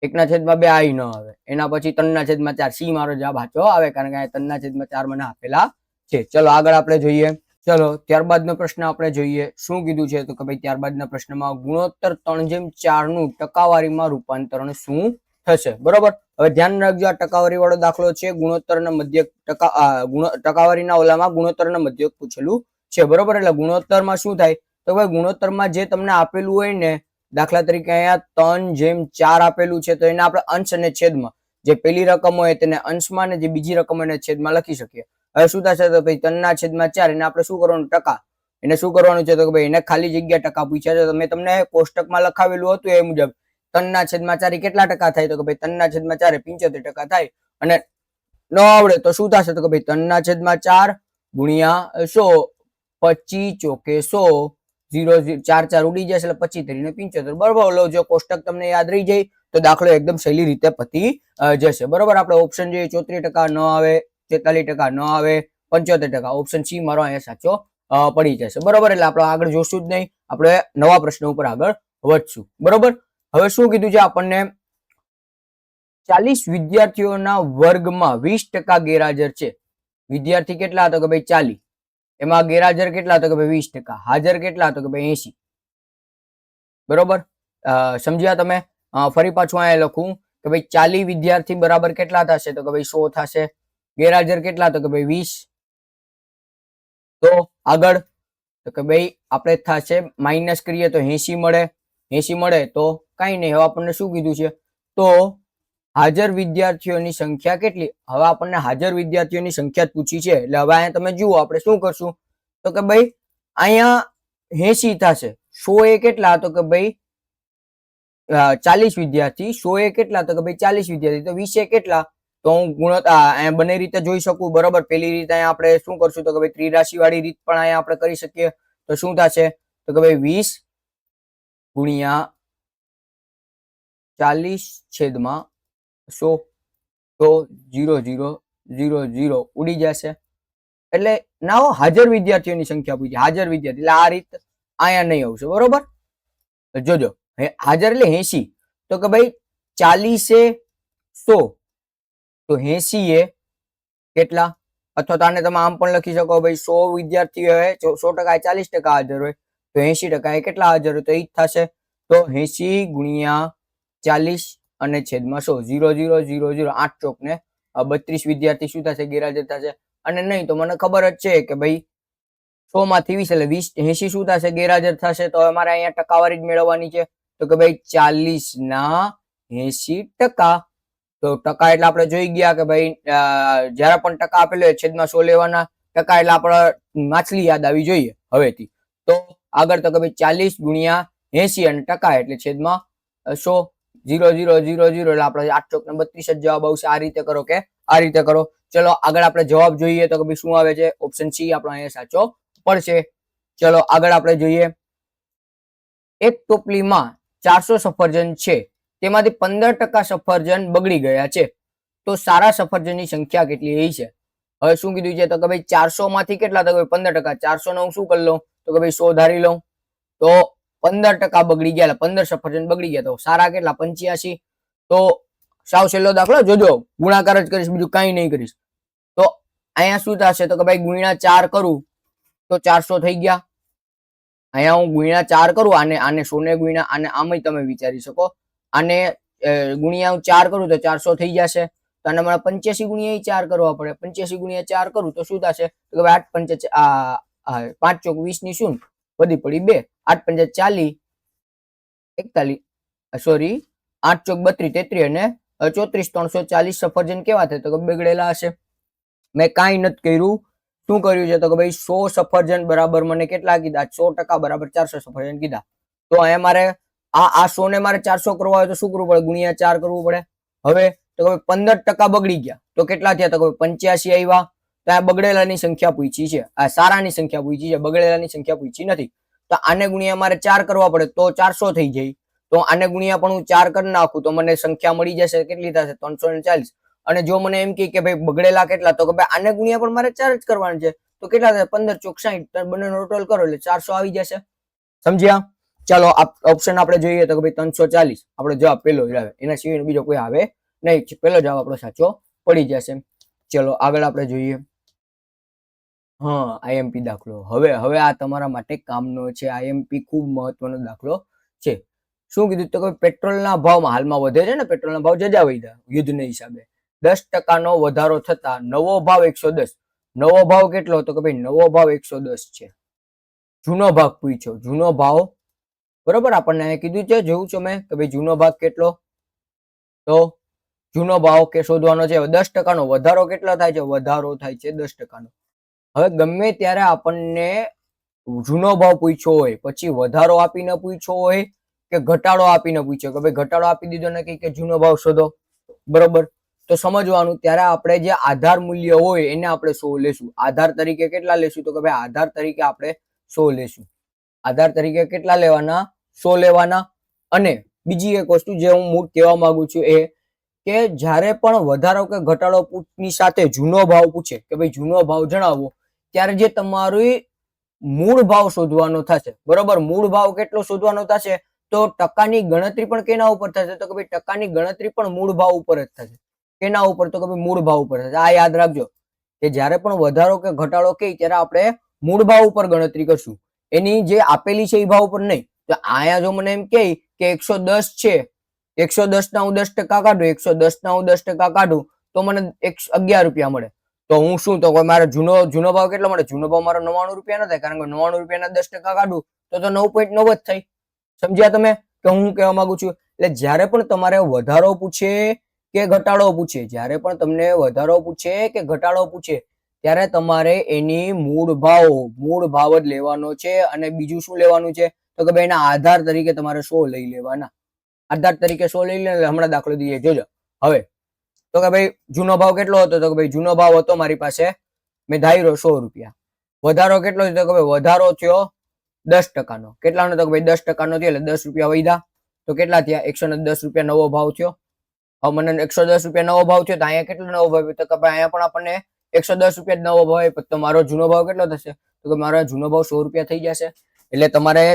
1/2 આ ન આવે, એના પછી 3/4 સી મારો જવાબ સાચો આવે, કારણ કે 3/4 મને આપેલા છે. ચલો આગળ આપણે જોઈએ. ચલો ત્યારબાદનો પ્રશ્ન આપણે જોઈએ. શું કીધું છે તો કે ભાઈ ત્યારબાદના પ્રશ્નમાં ગુણોત્તર 3/4 નું ટકાવારીમાં રૂપાંતરણ શું થશે? બરોબર, હવે ધ્યાન રાખજો, આ ટકાવારી વાળો દાખલો છે. ગુણોત્તરના મધ્યક ટકાવારીના ઓલામાં ગુણોત્તરના મધ્યક પૂછેલું છે. બરોબર, એટલે ગુણોત્તરમાં શું થાય તો ભાઈ ગુણોત્તરમાં જે તમને આપેલું હોય ને, દાખલા તરીકે અહીંયા 3/4 આપેલું છે તો એને આપણે અંશ અને છેદમાં, જે પેલી રકમ હોય તેને અંશમાં ને જે બીજી રકમ હોય એને છેદમાં લખી શકીએ. હવે શું થશે તો ભાઈ 3/4 એને આપણે શું કરવાનું, ટકા. એને શું કરવાનું છે તો કે ભાઈ એને ખાલી જગ્યા ટકા પૂછ્યા છે. તમે તમને કોષ્ટકમાં લખાવેલું હતું એ મુજબ 3/4 કેટલા ટકા થાય તો કે ભાઈ 3/4 75% થાય. અને ન આવડે તો શું થશે તો કે ભાઈ 3/4 ગુણ્યા 100, 25 ચોકે 100, 0 4 4 ઉડી જશે એટલે 25 તરીને 75. બરોબર, લો જો કોષ્ટક તમને યાદ રહી જાય તો દાખલો એકદમ સહેલી રીતે પતી જશે. બરોબર, આપણે ઓપ્શન જોઈએ 34% ન આવે, 43% ન આવે, 75%. ઓપ્શન સી મારો અહીંયા સાચો પડી જશે. બરોબર, એટલે આપણે આગળ જોશું જ નહીં, આપણે નવા પ્રશ્ન ઉપર આગળ વધશું. બરોબર, હવે શું કીધું છે આપણને, 40 વિદ્યાર્થીઓના વર્ગમાં 20% ગેરહાજર છે. વિદ્યાર્થી કેટલા તો કે ભાઈ 40, એમાં ગેરહાજર કેટલા તો કે ભાઈ 20%, હાજર કેટલા તો કે ભાઈ 80. બરોબર, સમજ્યા તમે? ફરી પાછું અહીંયા લખું કે ભાઈ 40 વિદ્યાર્થી બરાબર કેટલા થશે તો કે ભાઈ 100 થશે. ગેરહાજર કેટલા તો કે ભાઈ 20. તો આગળ તો કે ભાઈ આપણે થશે માઇનસ કરીએ તો 80 મળે. 80 મળે તો કઈ નહીં. હવે આપણને શું કીધું છે તો હાજર વિદ્યાર્થીઓની સંખ્યા કેટલી? હવે આપણને હાજર વિદ્યાર્થીઓની સંખ્યા પૂછી છે, એટલે હવે અહીંયા તમે જુઓ આપણે શું કરશું તો કે ભાઈ અહીંયા 80 થશે. 100 એ કેટલા તો કે ભાઈ 40 વિદ્યાર્થી, 100 એ કેટલા તો કે ભાઈ 40 વિદ્યાર્થી, તો 20 એ કેટલા તો હું ગુણોત્તર બંને રીતે જોઈ શકું. બરોબર, પેલી રીતે અહીંયા આપણે શું કરશું તો કે ભાઈ ત્રિરાશી વાળી રીત પણ અહીંયા આપણે કરી શકીએ. તો શું થશે તો કે ભાઈ 20 ગુણ્યા 40/100, તો 0 0 0 0 ઉડી જશે. એટલે ના હાજર વિદ્યાર્થીઓની સંખ્યા પૂછી, હાજર વિદ્યાર્થી, એટલે આ રીત અહીંયા નહીં આવશે. બરોબર, જોજો હાજર એટલે 80, તો કે ભાઈ 40 એ 100, તો 80 એ કેટલા, અથવા તો આને તમે આમ પણ લખી શકો ભાઈ 100 વિદ્યાર્થીઓ હોય, 100% 40% હાજર હોય તો 80% એ કેટલા હાજર હોય તો એ જ થશે. તો 80 ગુણ્યા 40 અને છેદમાં 100, 0 0 0 0, 8 ચોક ને 32 વિદ્યાર્થી શું થશે ગેરહાજર થશે. અને નહીં તો મને ખબર જ છે કે ભાઈ 100 માંથી 20 એટલે 80 શું થશે ગેરહાજર થશે. તો અમારે અહીંયા ટકાવારી જ મેળવવાની છે તો કે ભાઈ 40 ના 80%, તો ટકા એટલે આપણે જોઈ ગયા કે ભાઈ જયારે પણ ટકા આપેલો હોય છેદમાં 100 લેવાના, ટકા એટલે આપણે માછલી યાદ આવી જોઈએ હવેથી. તો આગળ તો કે ભાઈ 40 ગુણ્યા 80 અને ટકા એટલે છેદમાં 100, 0 0 0 0 એટલે આપણે 8 ચોક ને 32 જ જવાબ આવશે. આ રીતે કરો કે આ રીતે કરો. ચલો આગળ આપણે જવાબ જોઈએ તો કે ભાઈ શું આવે છે? ઓપ્શન સી આપણો અહીંયા સાચો પડશે. ચલો આગળ આપણે જોઈએ. એક ટોપલીમાં 400 સફરજન છે, તેમાંથી 15% સફરજન બગડી ગયા છે, તો સારા સફરજનની સંખ્યા કેટલી છે? હવે શું કીધું છે તો કે ભાઈ 400 માંથી કેટલા? તો કે 15%. 400 ને હું શું કરી લઉં તો કે ભાઈ 100 ધારી લઉં. તો 15% બગડી ગયા એટલે 15 સફરજન બગડી ગયા, તો સારા કેટલા? 85. તો સાવ છેલ્લો દાખલો, જોજો ગુણાકાર જ કરીશ, બીજું કઈ નહીં કરીશ. તો અહીંયા શું થશે તો કે ભાઈ ગુણ્યા 4 કરું તો 400 થઈ ગયા. અહીંયા હું ગુણ્યા 4 કરું, આને 100 ને ગુણ્યા આને, આમ તમે વિચારી શકો. આને ગુણ્યા હું 4 કરું તો 400 થઈ જશે. તો આને મારે 85 ગુણ્યા 4 કરવા પડે. 85 ગુણ્યા 4 કરું તો શું થશે તો કે 8 5 ચોક 20 ની શૂન્ય વધી પડી 2, 8 5 40 41, સોરી 8 ચોક 32 33 અને 34 340 સફરજન કેવા થાય તો કે બગડેલા હશે. મેં કાંઈ નથી કર્યું. શું કર્યું છે તો કે ભાઈ 100 સફરજન બરાબર મને કેટલા કીધા? 100% બરાબર 400 સફરજન કીધા. તો અહીંયા મારે આ 100 ને મારે 400 કરવા હોય તો શું કરવું પડે? ગુણ્યા 4 કરવું પડે. હવે તો કે 15% બગડી ગયા તો કેટલા થયા તો કે 85 આવ્યા. તો આ બગડેલાની સંખ્યા પૂછી છે, આ સારાની સંખ્યા પૂછી છે, બગડેલાની સંખ્યા પૂછી નથી. તો આને ગુણ્યા મારે 4 કરવા પડે તો 400 થઈ જાય. તો આને ગુણ્યા પણ હું 4 કરી નાખું તો મને સંખ્યા મળી જશે. કેટલી થશે? 340. અને જો મને એમ કે ભાઈ બગડેલા કેટલા તો કે ભાઈ આને ગુણ્યા પણ મારે 4 જ કરવાનું છે, તો કેટલા થાય? 15 ચોક 60. બંનેનો ટોટલ કરો એટલે 400 આવી જશે. સમજ્યા? ચાલો ઓપ્શન આપણે જોઈએ તો કે ભાઈ 340 આપણો જવાબ પેલો જ આવે, એના સિવાય બીજો કોઈ આવે નહીં. પેલો જવાબ આપણો સાચો પડી જશે. ચલો આગળ આપણે જોઈએ. હા, આઈએમપી દાખલો. હવે આ તમારા માટે કામનો છે. આઈએમપી ખૂબ મહત્વનો દાખલો છે. શું કીધું તો કે પેટ્રોલના ભાવમાં હાલમાં વધે છે ને, પેટ્રોલના ભાવ જજા વધ્યા યુદ્ધના હિસાબે. 10% વધારો થતા નવો ભાવ 110. નવો ભાવ કેટલો? તો કે ભાઈ નવો ભાવ 110 છે. જૂનો ભાવ પૂછ્યો, જૂનો ભાવ બરોબર આપણને અહીંયા કીધું છે, જોઉં છું મેં કે ભાઈ જૂનો ભાગ કેટલો? તો જૂનો ભાવ કે શોધવાનો છે. 10%નો વધારો કેટલો થાય છે? વધારો થાય છે 10%નો. હવે ગમે ત્યારે આપણને જૂનો ભાવ પૂછ્યો હોય, પછી વધારો આપીને પૂછ્યો હોય કે ઘટાડો આપીને પૂછ્યો કે ભાઈ ઘટાડો આપી દીધો ને કે જૂનો ભાવ શોધો, બરોબર? તો સમજવાનું ત્યારે આપણે જે આધાર મૂલ્ય હોય એને આપણે 100 લેશું. આધાર તરીકે કેટલા લેશું તો કે ભાઈ આધાર તરીકે આપણે 100 લેશું. આધાર તરીકે કેટલા લેવાના? 100 લેવાના. અને બીજી એક વસ્તુ જે હું મૂળ કહેવા માંગુ છું એ કે જ્યારે પણ વધારો કે ઘટાડો ની સાથે જૂનો ભાવ પૂછે કે ભાઈ જૂનો ભાવ જણાવો, ત્યારે જે તમારું મૂળ ભાવ શોધવાનો થશે, બરોબર? મૂળ ભાવ કેટલો શોધવાનો થશે તો ટકાની ગણતરી પણ કેના ઉપર થશે તો કે ભાઈ ટકાની ગણતરી પણ મૂળ ભાવ ઉપર જ થશે. કેના ઉપર તો કે ભાઈ મૂળ ભાવ ઉપર થશે. આ યાદ રાખજો કે જ્યારે પણ વધારો કે ઘટાડો કહે ત્યારે આપણે મૂળ ભાવ ઉપર ગણતરી કરશું, એની જે આપેલી છે એ ભાવ ઉપર નહીં. તો આયા જો મને એમ કહે કે 110 છે, 110 ના હું 10% કાઢું, 110 ના હું 10% કાઢું તો મને 11 રૂપિયા મળે. તો હું શું તો મારે જૂનો ભાવ કેટલો મળે? જૂનો ભાવ મારો 99 રૂપિયા ન થાય, કારણ કે 99 રૂપિયાના 10% કાઢું તો 9.9 જ થાય. સમજ્યા તમે કે હું કહેવા માંગુ છું? એટલે જ્યારે પણ તમારે વધારો પૂછે કે ઘટાડો પૂછે, જ્યારે પણ તમને વધારો પૂછે કે ઘટાડો પૂછે ત્યારે તમારે એની મૂળ ભાવ જ લેવાનો છે. અને બીજું શું લેવાનું છે તો કે ભાઈ એના આધાર તરીકે તમારે 100 લઈ લેવાના. આધાર તરીકે 100 લઈ લે. હમણાં દાખલો દઈએ, જોજો. હવે તો કે ભાઈ જૂનો ભાવ કેટલો હતો તો કે ભાઈ જૂનો ભાવ હતો મારી પાસે, મેં ધાર્યો 100 રૂપિયા. વધારો કેટલો થયો તો કે ભાઈ વધારો થયો 10%નો. કેટલાનો તો કે ભાઈ 10%નો થયો એટલે 10 રૂપિયા વધ્યા. તો કેટલા થયા? 110 રૂપિયા નવો ભાવ થયો. હવે મને 110 રૂપિયા નવો ભાવ થયો તો અહીંયા કેટલો નવો ભાવ? તો કે ભાઈ અહીંયા પણ આપણને 110 રૂપિયા નવો ભાવ. તો મારો જૂનો ભાવ કેટલો થશે તો કે મારો જૂનો ભાવ 100 રૂપિયા થઈ જશે. એટલે તમારે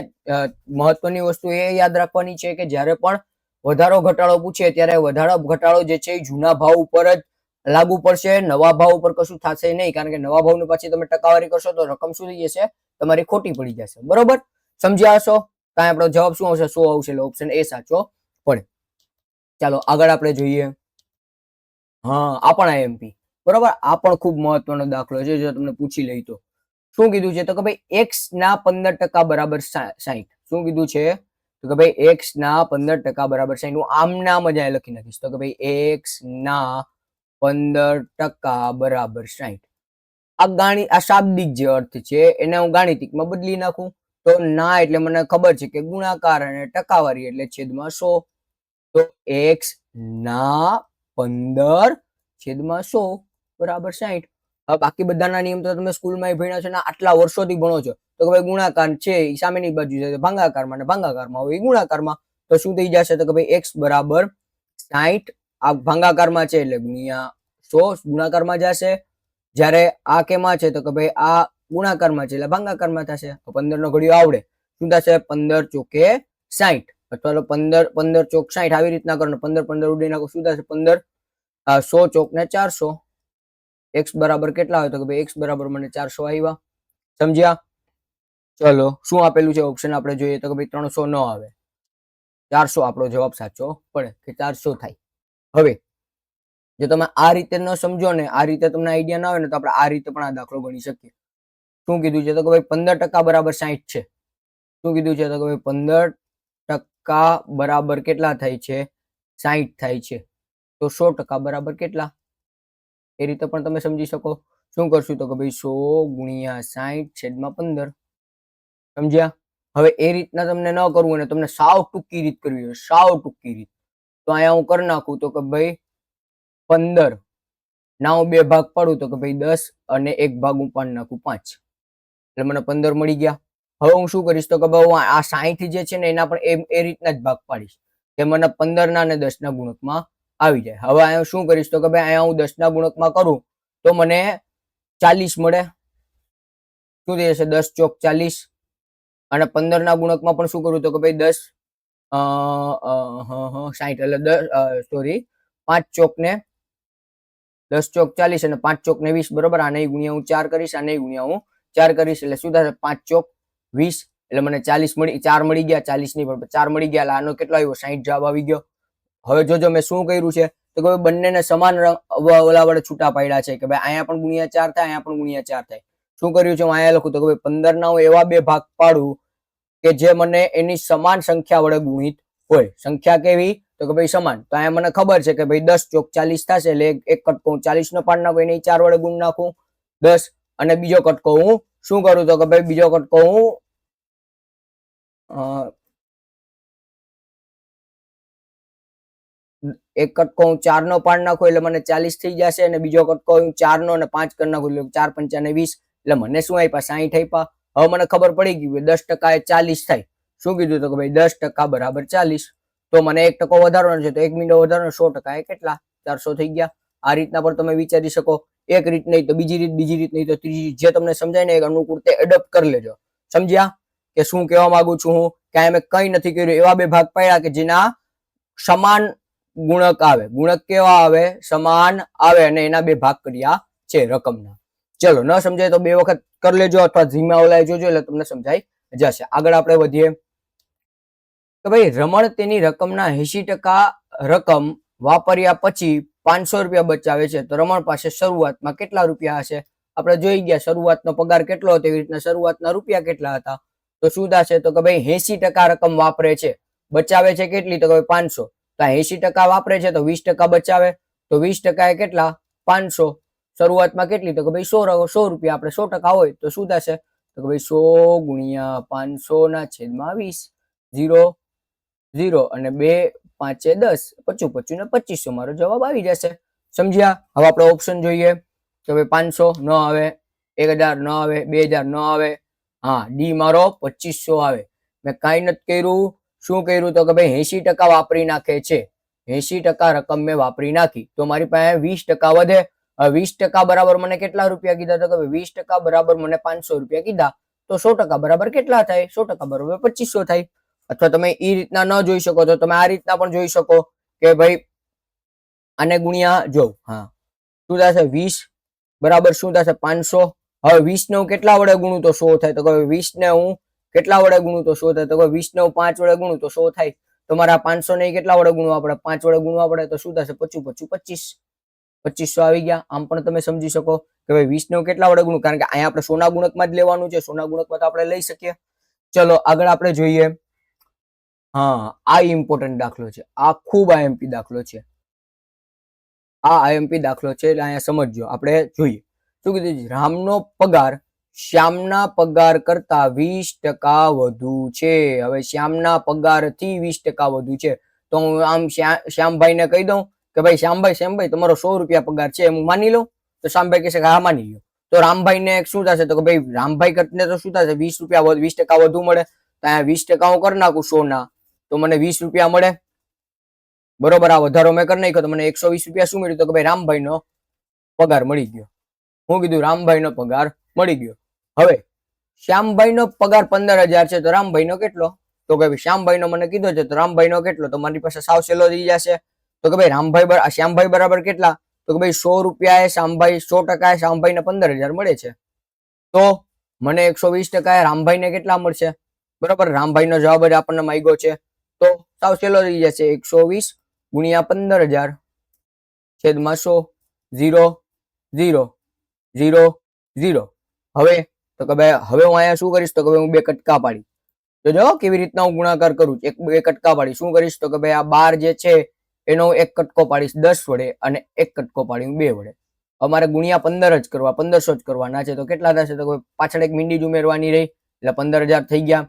મહત્વની વસ્તુ એ યાદ રાખવાની છે કે જ્યારે પણ વધારો ઘટાડો પૂછે ત્યારે વધારો ઘટાડો જે છે એ જૂના ભાવ ઉપર જ લાગુ પડશે. નવા ભાવ ઉપર કશું થશે નહીં, કારણ કે નવા ભાવનું પછી તમે ટકાવારી કરશો તો રકમ શું થઈ જશે? તમારી ખોટી પડી જશે. બરોબર? સમજ્યા હશો? કાંઈ આપણો જવાબ શું આવશે? 100 આવશે. એટલે ઓપ્શન એ સાચો પડે. ચાલો આગળ આપણે જોઈએ. હા, આ પણ આઈએમપી, બરોબર? આ પણ ખૂબ મહત્વનો દાખલો છે. જો તમને પૂછી લઈ તો શું કીધું છે તો કે ભાઈ x ના 15% બરાબર 60. શું કીધું છે? તો કે ભાઈ x ના 15% બરાબર 60. હું આમ નામ જ અહીંયા લખી નાખીશ. તો કે ભાઈ x ના 15% બરાબર 60. આ શાબ્દિક જે અર્થ છે એને હું ગાણિતિકમાં બદલી નાખું તો ના એટલે મને ખબર છે કે ગુણાકાર અને ટકાવારી એટલે છેદમાં 100. તો x ના 15/100 બરાબર 60. હવે બાકી બધાના નિયમ તો તમે સ્કૂલમાં ભણ્યા છો ને આટલા વર્ષોથી ભણો છો. તો કે ભાઈ ગુણાકાર છે એ સામેની બાજુ છે ભાગાકારમાં ને ભાગાકારમાં હોય ગુણાકારમાં. તો શું થઈ જશે તો કે ભાઈ x બરાબર 60 આ ભાગાકારમાં છે એટલે ગુણ્યા 100 ગુણાકારમાં જશે. જ્યારે આ કેમાં છે તો કે ભાઈ આ ગુણાકારમાં છે એટલે ભાગાકારમાં થશે. તો 15 નો ઘડિયો આવડે. શું થશે 15 ચોકે 60 અથવા તો 15 ચોક 60 આવી રીતના કરો. 15 ઉડી નાખો શું થશે 15 100 ચોક ને 400. x બરાબર કેટલા હોય તો કે ભાઈ x બરાબર મને 400 આવ્યા. સમજ્યા? ચલો શું આપેલું છે ઓપ્શન આપણે જોઈએ તો કે ભાઈ 300 ન આવે, 400 આપણો જવાબ સાચો પડે કે 400 થાય. હવે જો તમે આ રીતે ન સમજો ને આ રીતે તમને આઈડિયા ના આવે ને તો આપણે આ રીતે પણ આ દાખલો ગણી શકીએ. શું કીધું છે તો કે ભાઈ 15% બરાબર 60 છે. શું કીધું છે તો કે ભાઈ 15% બરાબર કેટલા થાય છે 60 થાય છે. તો 100% બરાબર કેટલા એ રીતે પણ તમે સમજી શકો. શું કરશું તો કે ભાઈ 100 ગુણ્યા 60/15. સમજ્યા? હવે એ રીતના તમને ન કરવું અને તમને સાવ ટૂંકી રીત કરવી હોય, સાવ ટૂંકી રીત, તો અહીંયા હું કરી નાખું તો કે ભાઈ 15 ના હું 2 ભાગ પાડું તો કે ભાઈ 10 અને 1 ભાગ હું પાડી નાખું 5 એટલે મને 15 મળી ગયા. હવે હું શું કરીશ તો કે ભાઈ હું આ 60 જે છે ને એના પણ એ રીતના જ ભાગ પાડીશ કે મને 15 ના અને 10 ના ગુણકમાં આવી જાય. હવે અહીંયા શું કરીશ તો કે ભાઈ અહીંયા હું 10 ના ગુણકમાં કરું તો મને 40 મળે. શું થઈ જશે 10 ચોક 40 અને 15 ના ગુણકમાં પણ શું કરું તો કે ભાઈ 10 60 એટલે 5 ચોક ને 10 ચોક 40 અને 5 ચોક ને 20 બરોબર. આને ગુણ્યા હું 4 કરીશ, આને ગુણ્યા હું 4 કરીશ એટલે શું થશે 5 ચોક 20 એટલે મને 40 મળી 4 મળી ગયા. 40 ની બરાબર 4 મળી ગયા એટલે આનો કેટલો આવ્યો 60 જવાબ આવી ગયો. હવે જોજો મેં શું કર્યું છે તો કે બંનેને સમાન ઓલા વડે છૂટા પાડ્યા છે કે ભાઈ અહીંયા પણ ગુણ્યા 4 થાય, અહીંયા પણ ગુણ્યા 4 થાય. શું કર્યું છે હું અહીંયા લખું તો કે ભાઈ 15 ના હું એવા 2 ભાગ પાડું કે જે મને એની સમાન સંખ્યા વડે ગુણિત હોય. સંખ્યા કેવી તો કે ભાઈ સમાન. તો અહીંયા મને ખબર છે કે ભાઈ 10 ચોક 40 થશે એટલે એક કટકો હું 40 નો પાડી નાખું એને 4 વડે ગુણ નાખું 10 અને બીજો કટકો હું શું કરું તો કે ભાઈ બીજો કટકો હું એક કટકો હું 4 નો પાડી નાખું એટલે મને 40 થઈ જશે અને બીજો કટકો હું 4 નો અને 5 કરી નાખું એટલે 4 પંચા ને 20 એટલે મને શું આપ્યા 60 આપ્યા. હવે મને ખબર પડી ગઈ 10% એ 40 થાય. શું કીધું તો કે ભાઈ 10% બરાબર 40. તો મને 1% વધારવાનો છે તો 1 મિનિટ વધારવાનો 100% એ કેટલા 400 થઈ ગયા. આ રીતના પણ તમે વિચારી શકો. એક રીત નહીં તો બીજી રીત નહીં તો ત્રીજી, જે તમને સમજાય ને એ અનુકૂળ તે એડોપ્ટ કરી લેજો. સમજ્યા કે શું કહેવા માંગુ છું હું કે મેં કઈ નથી કર્યું. એવા 2 ભાગ પાડ્યા કે જેના સમાન ગુણક આવે. ગુણક કેવા આવે સમાન આવે અને એના 2 ભાગ કર્યા છે રકમના. ચલો ન સમજાય તો 2 વખત કરી લેજો અથવા ધીમા ઓલાય જોજો એટલે તમને સમજાઈ જશે. આગળ આપણે વધીએ કે ભાઈ રમણ તેની રકમના 80% રકમ વાપર્યા પછી 500 રૂપિયા બચાવે છે તો રમણ પાસે શરૂઆતમાં કેટલા રૂપિયા હશે? આપણે જોઈ ગયા શરૂઆતનો પગાર કેટલો હતો એવી રીતના શરૂઆતના રૂપિયા કેટલા હતા. તો શું થશે તો કે ભાઈ 80% રકમ વાપરે છે, બચાવે છે કેટલી તો કે 500. તો 80% વાપરે છે તો 20% બચાવે તો 20% એ કેટલા 500. શરૂઆતમાં કેટલી તો કે ભાઈ 100 રૂપિયા. આપણે 100% હોય તો શું થશે તો કે ભાઈ 100 ગુણ્યા 500 ના છેદમાં 20 0 0 અને 2 5 10 25 25 ને 2500 મારો જવાબ આવી જશે. સમજ્યા? હવે આપણે ઓપ્શન જોઈએ તો ભાઈ 500 ન આવે, 1000 ન આવે, 2000 ન આવે. હા ડી મારો 2500 આવે. મેં કાંઈ નથી કર્યું. શું કર્યું તો કે ભાઈ 80% વાપરી નાખે છે. 80% રકમ મેં વાપરી નાખી તો મારી પાસે 20% વધે. 20% બરાબર મને કેટલા રૂપિયા કીધા તો કે 20% બરાબર મને 500 રૂપિયા કીધા તો 100% બરાબર કેટલા થાય? 100% બરાબર 2500 થાય. અથવા તમે એ રીતના ન જોઈ શકો તો તમે આ રીતના પણ જોઈ શકો કે ભાઈ આને ગુણ્યા જો હા શું થશે 20 બરાબર શું થશે 500. હવે 20 ને હું કેટલા વડે ગુણું તો 100 થાય. તો કે 20 ને હું કેટલા વડે ગુણું તો 100 થાય. તો કે 20 ને હું 5 વડે ગુણું તો 100 થાય. તો મારા 500 ને કેટલા વડે ગુણવા પડે? 5 વડે ગુણવા પડે તો શું થશે 25 25 2500 આવી ગયા. આમ પણ તમે સમજી શકો કે ભાઈ 20 ને કેટલા વડે ગુણું, કારણ કે અહીંયા આપણે સોના ગુણકમાં જ લેવાનું છે. સોના ગુણકમાં તો આપણે લઈ શકીએ. ચલો આગળ આપણે જોઈએ હા, આ ઇમ્પોર્ટન્ટ દાખલો છે, આ ખૂબ આઈએમપી દાખલો છે, આ આઈએમપી દાખલો છે એટલે અહીંયા સમજજો. આપણે જોઈએ શું કીધું છે, રામનો પગાર શ્યામના પગાર કરતા 20% વધુ છે. હવે શ્યામના પગારથી 20% વધુ છે તો હું આમ શ્યામભાઈને કહી દઉં કે ભાઈ શ્યામભાઈ તમારો 100 રૂપિયા પગાર છે, હું માની લઉં. તો શ્યામભાઈ કહેશે કે હા માની લો. તો રામભાઈને શું થશે તો કે ભાઈ રામભાઈ કરને તો શું થશે 20% વધુ મળે. તો અહીંયા 20% હું કરી નાખું 100 ના, તો મને 20 રૂપિયા મળે. બરોબર, આ વધારો મેં કરી નાખ્યો તો મને 120 રૂપિયા શું મળ્યું તો કે ભાઈ રામભાઈનો પગાર મળી ગયો. હું કીધું રામભાઈનો પગાર મળી ગયો. હવે શ્યામભાઈનો પગાર 15,000 છે તો રામભાઈનો કેટલો તો કે ભાઈ શ્યામભાઈનો મને કીધો છે તો રામભાઈનો કેટલો, તો મારી પાસે સાવ સહેલો થઈ જશે. તો કે ભાઈ શ્યામભાઈ બરાબર કેટલા તો કે ભાઈ 100 રૂપિયા એ શ્યામભાઈ 100% એ શ્યામભાઈને 15,000 મળે છે. તો મને 120% એ રામભાઈને કેટલા મળશે. બરોબર, રામભાઈનો જવાબ જ આપણને માંગ્યો છે તો સાવ સહેલો થઈ જશે. 120 ગુણ્યા 15,000 છેદમાં 100, 0 0 0 0. હવે તો કે ભાઈ હવે હું અહીંયા શું કરીશ તો કે હું બે કટકા પાડી, તો જો કેવી રીતના હું ગુણાકાર કરું. બે કટકા પાડી શું કરીશ તો કે ભાઈ આ 12 જે છે એનો એક કટકો પાડીશ 10 વડે અને એક કટકો પાડી 2 વડે. અમારે ગુણ્યા 15 જ કરવા, 1500 જ કરવાના છે. તો કેટલા થશે તો પાછળ એક મીંડી જ ઉમેરવાની રહી એટલે 15,000 થઈ ગયા.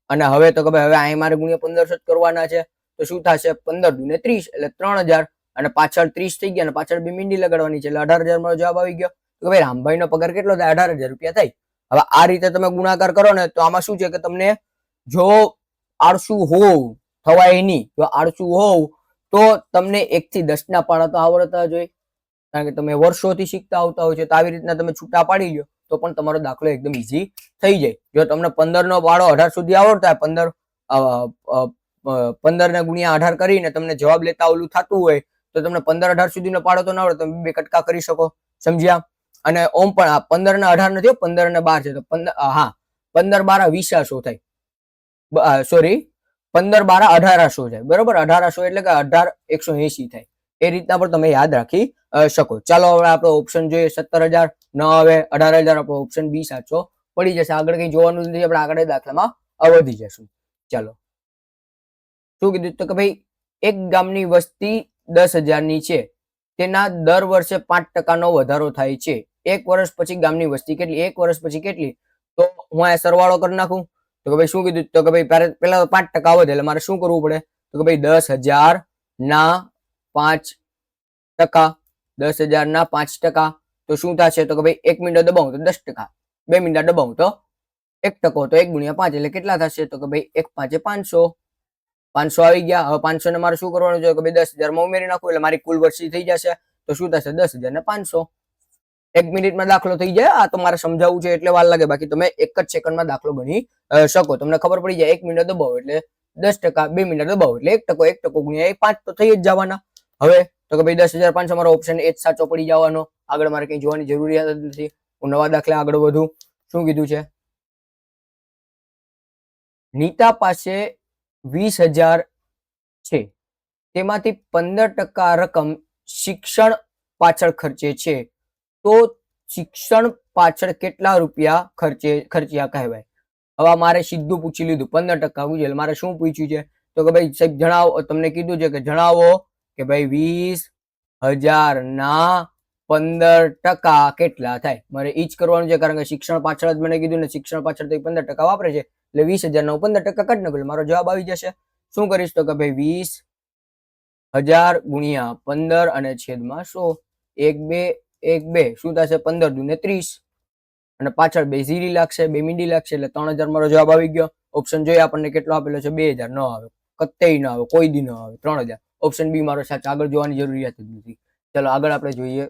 અને હવે તો કે ભાઈ હવે અહીં મારે ગુણ્યા 1500 જ કરવાના છે તો શું થશે 15 દુને 30 એટલે 3,000 અને પાછળ 30 થઈ ગયા અને પાછળ બે મીંડી લગાડવાની છે એટલે 18,000 મારો જવાબ આવી ગયો. તો ભાઈ રામભાઈનો પગાર કેટલો થાય 18,000 રૂપિયા થાય. હવે આ રીતે તમે ગુણાકાર કરો ને તો આમાં શું છે કે તમને જો આળસુ હોવ થવાય નહીં, જો આળસુ હોવ તો તમને 1 થી 10 ના પાડા તો આવડતા જોઈએ, કારણ કે તમે વર્ષોથી શીખતા આવતા હોય છે. તો આવી રીતના તમે છૂટા પાડી લ્યો તો પણ તમારો દાખલો એકદમ ઈઝી થઈ જાય. જો તમને 15 નો પાડો 18 સુધી આવડતા હોય, 15 ને ગુણ્યા 18 કરીને તમને જવાબ લેતા ઓલું થતું હોય તો તમને 15 18 સુધીનો પાડો તો ના આવડે, તમે બે કટકા કરી શકો. સમજ્યા? અને ઓમ પણ 15 ને 18 નથી, 15 ને 12 છે તો 15 12 20 થાય, સોરી 15 12 1800 થાય. બરોબર, 1800 એટલે કે 18,180 થાય. એ રીતના પણ તમે યાદ રાખી શકો. ચાલો હવે આપણે ઓપ્શન જોઈએ. 17,000 ન આવે, 18,000 આપણો ઓપ્શન બી સાચો પડી જશે. આગળ કઈ જોવાનું નથી, આપણે આગળ દાખલામાં વધી જશું. ચાલો શું કીધું તો કે ભાઈ એક ગામની વસ્તી 10,000 ની છે, તેના દર વર્ષે 5% વધારો થાય છે. 1 વર્ષ પછી ગામની વસ્તી કેટલી, 1 વર્ષ પછી કેટલી, તો હું આ સરવાળો કરી નાખું. તો કે ભાઈ શું કીધું તો કે ભાઈ પેલા તો 5% વધે એટલે મારે શું કરવું પડે તો કે ભાઈ 10,000 ના 5%, 10,000 ના 5% તો શું થશે તો કે ભાઈ 1 મિનિટ દબાવું તો 10%, 2 મિનિટ દબાવું તો 1%, તો 1 ગુણ્યા 5 એટલે કેટલા થશે તો કે ભાઈ 1 5 500, 500 આવી ગયા. હવે 500 ને મારે શું કરવાનું છે કે ભાઈ 10,000 માં ઉમેરી નાખું એટલે મારી કુલ વર્ષી થઈ જશે. તો શું થશે 10,000 ને 500. 1 મિનિટમાં દાખલો થઈ જાય. આ તમારે સમજાવવું છે એટલે વાર લાગે, બાકી તમે 1 જ સેકન્ડમાં દાખલો ગણી શકો. તમને ખબર પડી જાય 1 મિનિટ દબાવો એટલે 10%, 2 મિનિટ દબાવો એટલે 1%, 1% ગુણ્યા 5 તો થઈ જ જવાના. હવે તો કે ભાઈ 10,500 મારો ઓપ્શન એ જ સાચો પડી જવાનો. આગળ મારે કઈ જોવાની જરૂરિયાત જ નથી. હું નવા દાખલા આગળ વધું. શું કીધું છે, નીતા પાસે 20,000 છે, તેમાંથી 15% રકમ શિક્ષણ પાછળ ખર્ચે છે, તો શિક્ષણ પાછળ કેટલા રૂપિયા ખર્ચ્યા કહેવાય. હવે મારે સીધું પૂછી લીધું 15% પૂછ્યું, મારે શું પૂછ્યું છે તો કે ભાઈ સાહેબ જણાવો, તમને કીધું છે કે જણાવો કે ભાઈ 20,000 ના 15% કેટલા થાય. મારે ઈ જ કરવાનું છે, કારણ કે શિક્ષણ પાછળ જ મને કીધું ને, શિક્ષણ પાછળ તો 15% વાપરે છે એટલે 20,000 નો 15% કાઢી નાખો એટલે મારો જવાબ આવી જશે. શું કરીશ તો કે ભાઈ 20,000 ગુણ્યા 15 અને છેદમાં 100, 1 2 1 2 શું થશે 15 દુને 30 અને પાછળ 2 ઝીરી લાગશે, 2 મીંડી લાગશે એટલે 3,000 મારો જવાબ આવી ગયો. ઓપ્શન જોઈએ આપણને કેટલો આપેલો છે 2,000 ન આવે, કત્તેય ન આવે, કોઈ દી ન આવે, 3,000. ઓપ્શન બી મારો સાચો. આગળ જોવાની જરૂરિયાત જ નથી. ચલો આગળ આપણે જોઈએ.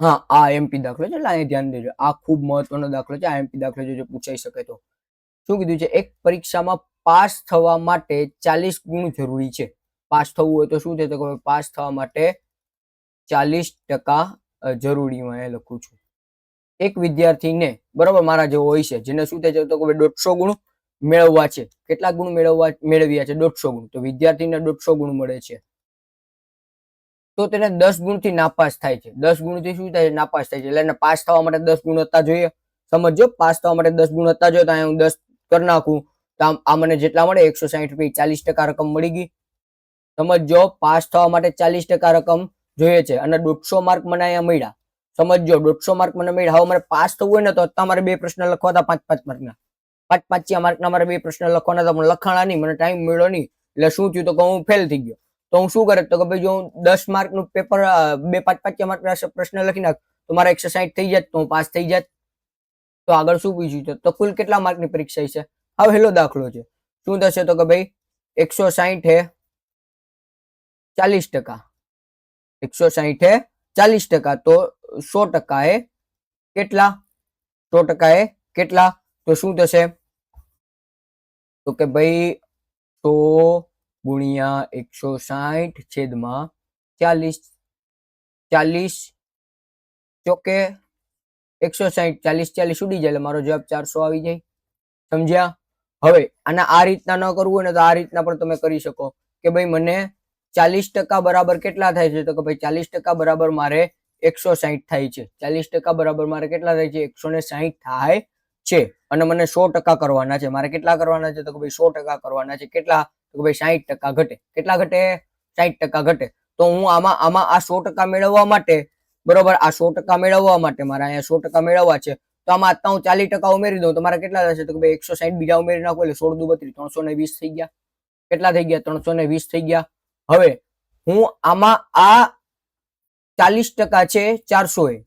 હા, આ એમપી દાખલો છે એટલે અહીંયા ધ્યાન દેજો. આ ખૂબ મહત્વનો દાખલો છે. આ એમપી દાખલો જો પૂછાઈ શકે તો. શું કીધું છે, એક પરીક્ષામાં પાસ થવા માટે 40 ગુણ જરૂરી છે. પાસ થવું હોય તો શું થાય તો પાસ થવા માટે 40% જરૂરી હું અહીંયા લખું છું. એક વિદ્યાર્થીને બરોબર મારા જેવો હોય છે, જેને શું થાય છે તો 150 ગુણ મેળવવા છે. કેટલા ગુણ મેળવ્યા છે 150 ગુણ. તો વિદ્યાર્થીને 150 ગુણ મળે છે તો તેને 10 ગુણથી નાપાસ થાય છે. 10 ગુણથી શું થાય છે નાપાસ થાય છે. એટલે એને પાસ થવા માટે 10 ગુણ હતા જોઈએ. સમજો, પાસ થવા માટે 10 ગુણ હતા જોઈએ તો અહીંયા હું 10 કરી નાખું તો આ મને જેટલા મળે 160 રૂપિયા 40% રકમ મળી ગઈ. સમજો પાસ થવા માટે 40% રકમ જોઈએ છે અને 150 માર્ક મને અહીંયા મળ્યા. સમજો 150 માર્ક મને મળ્યા. હવે મારે પાસ થવું હોય ને તો તમારે 2 પ્રશ્ન લખવા હતા 5-5 માર્કના. 5-5 માર્કના મારે 2 પ્રશ્ન લખવાના હતા, પણ લખાણા નહીં, મને ટાઈમ મળ્યો નહીં. એટલે શું થયું તો કે હું ફેલ થઈ ગયો. તો હું શું કરે તો કે ભાઈ જો હું 10 માર્કનું પેપર 2 5-5 માર્કના પ્રશ્ન લખી નાખ તો મારા 160 થઈ જાય તો હું પાસ થઈ જાય. તો આગળ શું પૂછ્યું તો કુલ કેટલા માર્કની પરીક્ષા છે? હવે હેલો દાખલો છે. શું થશે તો કે ભાઈ 160 હે 40%, 160 હે 40%, તો 100% એ કેટલા? 100% એ કેટલા? તો શું થશે તો કે ભાઈ 100 ગુણ્યા 160 છેદમાં 40, 40 ચોકે 160, 40 ઉડી જાય એટલે મારો જવાબ 400 આવી જાય. સમજ્યા? હવે આના આ રીતના ન કરવું હોય ને તો આ રીતના પણ તમે કરી શકો કે ભાઈ મને 40% બરાબર કેટલા થાય છે તો કે ભાઈ 40% બરાબર મારે 160 થાય છે. 40% બરાબર મારે કેટલા થાય છે? 160 થાય છે. અને મને 100% કરવાના છે. મારે કેટલા કરવાના છે તો કે ભાઈ 100% કરવાના છે. કેટલા તો કે ભાઈ 60% ઘટે. કેટલા ઘટે? 60% ઘટે. તો હું આમાં આ 100% મેળવવા માટે બરોબર, આ 100% મેળવવા માટે મારે અહીંયા 100% મેળવવા છે તો આમાં અત્યારે હું 40% ઉમેરી દઉં તો મારે કેટલા થશે તો કે ભાઈ 160 બીજા ઉમેરી નાખો એટલે 16 દુ 32, 320 થઈ ગયા. કેટલા થઈ ગયા? 320 થઈ ગયા. હવે હું આમાં આ 40% છે 400 એ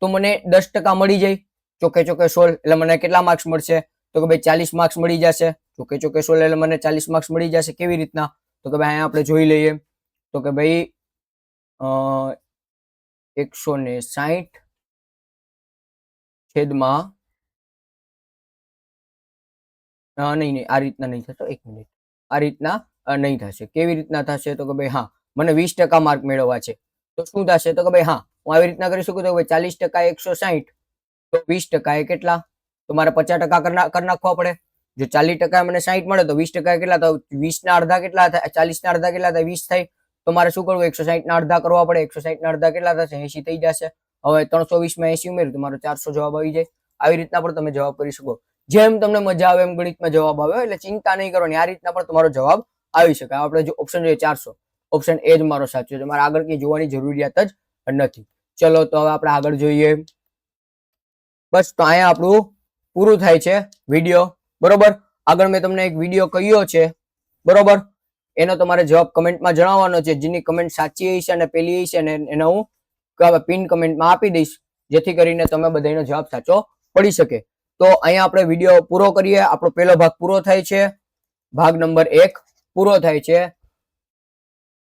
તો મને 10% મળી જાય. ચોકે ચોકે 16 એટલે મને કેટલા માર્ક્સ મળશે તો કે ભાઈ 40 માર્ક્સ મળી જશે. ચોકે ચોકે 16 એટલે મને 40 માર્ક્સ મળી જશે. કેવી રીતના તો કે ભાઈ અહીંયા આપણે જોઈ લઈએ તો કે ભાઈ 160 છેદમાં નહીં આ રીતના નહીં થશે. 1 મિનિટ, આ રીતના નહીં થશે. કેવી રીતના થશે તો કે ભાઈ હા મને 20% માર્ક મેળવવા છે તો શું થશે તો કે ભાઈ હા હું આવી રીતના કરી શકું તો ભાઈ 40% 160 તો 20% એ કેટલા તો મારે 50% કરી નાખવા પડે. જો 40% મને 60 મળે તો 20% કેટલા થાય? 20 ના અડધા કેટલા થાય? 40 ના અડધા કેટલા થાય? 20 થાય. તો મારે શું કરવું? 160 ના અડધા કરવા પડે. 160 ના અડધા કેટલા થશે? 80 થઈ જશે. હવે 320 માં 80 ઉમેર્યું તો મારો 400 જવાબ આવી જાય. આવી રીતના પણ તમે જવાબ કરી શકો. જેમ તમને મજા આવે એમ ગણિતમાં જવાબ આવે એટલે ચિંતા નહીં કરવાની. આ રીતના પણ તમારો જવાબ આવી શકે. આપણે જો ઓપ્શન જોઈએ 400, ઓપ્શન એ જ મારો સાચો છે. મારે આગળ કઈ જોવાની જરૂરિયાત જ નથી. ચલો તો હવે આપણે આગળ જોઈએ. બસ તો અહીંયા આપણું પૂરું થાય છે વિડીયો. બરોબર, આગળ મેં તમને એક વિડીયો કહ્યો છે બરોબર, એનો તમારે જવાબ કમેન્ટમાં જણાવવાનો છે. જેની કમેન્ટ સાચી હશે અને પેલી હશે ને એનો હું પિન કમેન્ટમાં આપી દઈશ જેથી કરીને તમે બધાનો જવાબ સાચો પડી શકે. તો અહીંયા આપણે વિડીયો પૂરો કરીએ. આપણો પહેલો ભાગ પૂરો થાય છે. ભાગ નંબર 1 પૂરો થાય છે.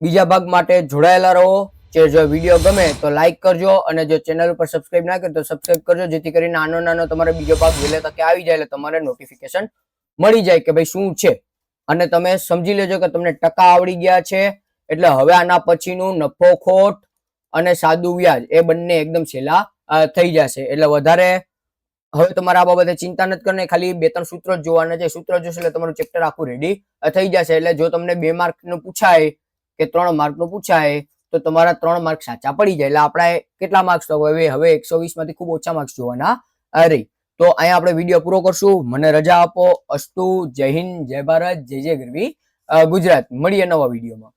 બીજા ભાગ માટે જોડાયેલા રહો. જો વિડીયો ગમે તો લાઈક કરજો અને જો ચેનલ ઉપર સબસ્ક્રાઇબ ના કર્યો તો સબસ્ક્રાઇબ કરજો જેથી કરીને નાનો તમારે બીજો ભાગ વહેલા તકે આવી જાય એટલે તમારે નોટિફિકેશન મળી જાય કે ભાઈ શું છે. અને તમે સમજી લેજો કે તમને ટકા આવડી ગયા છે એટલે હવે આના પછીનું નફો ખોટ અને સાદું વ્યાજ એ બંને એકદમ સહેલા થઈ જશે. એટલે વધારે હવે તમારે આ બાબતે ચિંતા નથી કરવાની. ખાલી 2-3 સૂત્રો જ જોવાના છે. સૂત્રો જોશો એટલે તમારું ચેપ્ટર આખું રેડી થઈ જશે. એટલે જો તમને 2 માર્કનું પૂછાય કે 3 માર્કનું પૂછાય તો તમારા 3 માર્ક સાચા પડી જાય. એટલે આપણે કેટલા માર્ક્સ તો હવે 120 માંથી ખૂબ ઓછા માર્ક્સ જોવાના રહી. તો અહીંયા આપણે વિડીયો પૂરો કરશું. મને રજા આપો. અસ્તુ. જય હિન્દ, જય ભારત, જય જય ગરવી ગુજરાત. મળીએ નવા વિડીયોમાં.